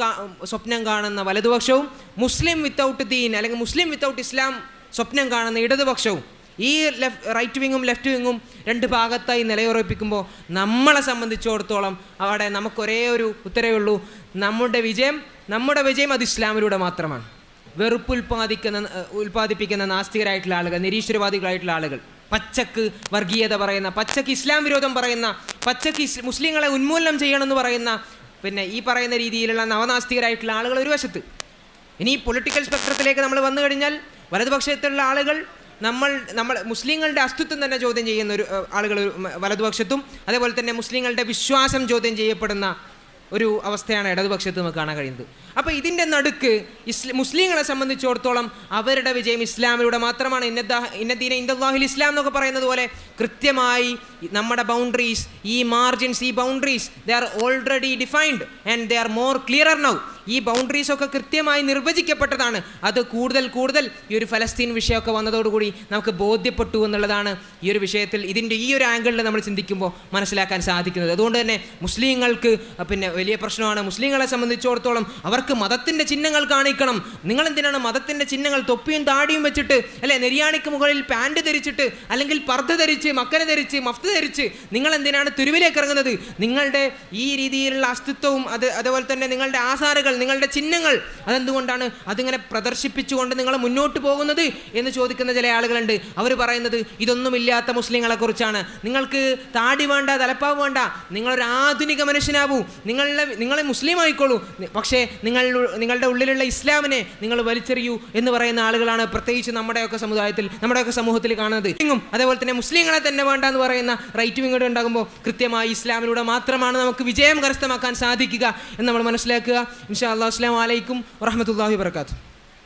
Speaker 1: സ്വപ്നം കാണുന്ന വലതുപക്ഷവും മുസ്ലിം വിത്തൗട്ട് ദീൻ അല്ലെങ്കിൽ മുസ്ലിം വിത്തൗട്ട് ഇസ്ലാം സ്വപ്നം കാണുന്ന ഇടതുപക്ഷവും ഈ റൈറ്റ് വിങ്ങും ലെഫ്റ്റ് വിങ്ങും രണ്ട് ഭാഗത്തായി നിലയുറപ്പിക്കുമ്പോൾ നമ്മളെ സംബന്ധിച്ചിടത്തോളം അവിടെ നമുക്കൊരേ ഒരു ഉത്തരവേ ഉള്ളൂ, നമ്മുടെ വിജയം അത് ഇസ്ലാമിലൂടെ മാത്രമാണ്. വെറുപ്പ് ഉൽപ്പാദിപ്പിക്കുന്ന നാസ്തികരായിട്ടുള്ള ആളുകൾ, നിരീശ്വരവാദികളായിട്ടുള്ള ആളുകൾ, പച്ചക്ക് വർഗീയത പറയുന്ന, പച്ചക്ക് ഇസ്ലാം വിരോധം പറയുന്ന, പച്ചക്ക് മുസ്ലിങ്ങളെ ഉന്മൂലനം ചെയ്യണമെന്ന് പറയുന്ന, പിന്നെ ഈ പറയുന്ന രീതിയിലുള്ള നവനാസ്തികരായിട്ടുള്ള ആളുകൾ ഒരു വശത്ത്. ഇനി പൊളിറ്റിക്കൽ സ്പെക്ട്രത്തിലേക്ക് നമ്മൾ വന്നു കഴിഞ്ഞാൽ വലതുപക്ഷത്തുള്ള ആളുകൾ നമ്മൾ മുസ്ലിങ്ങളുടെ അസ്തിത്വം തന്നെ ചോദ്യം ചെയ്യുന്ന ഒരു ആളുകൾ വലതുപക്ഷത്തും, അതേപോലെ തന്നെ മുസ്ലിങ്ങളുടെ വിശ്വാസം ചോദ്യം ചെയ്യപ്പെടുന്ന ഒരു അവസ്ഥയാണ് ഇടതുപക്ഷത്ത് നമുക്ക് കാണാൻ കഴിയുന്നത്. അപ്പോൾ ഇതിൻ്റെ നടുക്ക് മുസ്ലിങ്ങളെ സംബന്ധിച്ചിടത്തോളം അവരുടെ വിജയം ഇസ്ലാമിലൂടെ മാത്രമാണ്. ഇന്നദീന ഇൻദല്ലാഹിൽ ഇസ്ലാം എന്നൊക്കെ പറയുന്നത് പോലെ കൃത്യമായി നമ്മുടെ ബൗണ്ടറീസ്, ഈ മാർജിൻസ്, ഈ boundaries they are already defined and they are more clear now. ഈ ബൗണ്ടറീസൊക്കെ കൃത്യമായി നിർവചിക്കപ്പെട്ടതാണ്. അത് കൂടുതൽ ഈ ഒരു ഫലസ്തീൻ വിഷയമൊക്കെ വന്നതോടുകൂടി നമുക്ക് ബോധ്യപ്പെട്ടു എന്നുള്ളതാണ് ഈ ഒരു വിഷയത്തിൽ ഈ ഒരു ആംഗിളിൽ നമ്മൾ ചിന്തിക്കുമ്പോൾ മനസ്സിലാക്കാൻ സാധിക്കുന്നത്. അതുകൊണ്ട് തന്നെ മുസ്ലിങ്ങൾക്ക് പിന്നെ വലിയ പ്രശ്നമാണ്. മുസ്ലിങ്ങളെ സംബന്ധിച്ചിടത്തോളം അവർക്ക് മതത്തിൻ്റെ ചിഹ്നങ്ങൾ കാണിക്കണം. നിങ്ങളെന്തിനാണ് മതത്തിൻ്റെ ചിഹ്നങ്ങൾ തൊപ്പിയും താടിയും വെച്ചിട്ട്, അല്ലെ നെരിയാണിക്ക് മുകളിൽ പാൻറ് ധരിച്ചിട്ട്, അല്ലെങ്കിൽ പർദ്ദ ധരിച്ച്, മക്കന ധരിച്ച്, മഫ്ത് ധരിച്ച് നിങ്ങളെന്തിനാണ് തെരുവിലേക്ക് ഇറങ്ങുന്നത്? നിങ്ങളുടെ ഈ രീതിയിലുള്ള അസ്തിത്വവും അതുപോലെ തന്നെ നിങ്ങളുടെ ആചാരങ്ങൾ, നിങ്ങളുടെ ചിഹ്നങ്ങൾ അതെന്തുകൊണ്ടാണ് അതിങ്ങനെ പ്രദർശിപ്പിച്ചുകൊണ്ട് നിങ്ങൾ മുന്നോട്ട് പോകുന്നത് എന്ന് ചോദിക്കുന്ന ചില ആളുകളുണ്ട്. അവർ പറയുന്നത് ഇതൊന്നുമില്ലാത്ത മുസ്ലിങ്ങളെ കുറിച്ചാണ്. നിങ്ങൾക്ക് താടി വേണ്ട, തലപ്പാവ് വേണ്ട, നിങ്ങളൊരു ആധുനിക മനുഷ്യനാവൂ, നിങ്ങളെ മുസ്ലിം ആയിക്കോളൂ, പക്ഷേ നിങ്ങളുടെ ഉള്ളിലുള്ള ഇസ്ലാമിനെ നിങ്ങൾ വലിച്ചെറിയൂ എന്ന് പറയുന്ന ആളുകളാണ് പ്രത്യേകിച്ച് നമ്മുടെയൊക്കെ സമൂഹത്തിൽ കാണുന്നത്. അതേപോലെ തന്നെ മുസ്ലിങ്ങളെ തന്നെ വേണ്ട എന്ന് പറയുന്ന റൈറ്റ് വിങ്ങോട് ഉണ്ടാകുമ്പോൾ കൃത്യമായി ഇസ്ലാമിലൂടെ മാത്രമാണ് നമുക്ക് വിജയം കരസ്ഥമാക്കാൻ സാധിക്കുക എന്ന് നമ്മൾ മനസ്സിലാക്കുക. ഇൻഷാ അല്ലാഹ്. അസ്സലാമു അലൈക്കും വറഹ്മത്തുള്ളാഹി വബറകാതുഹു.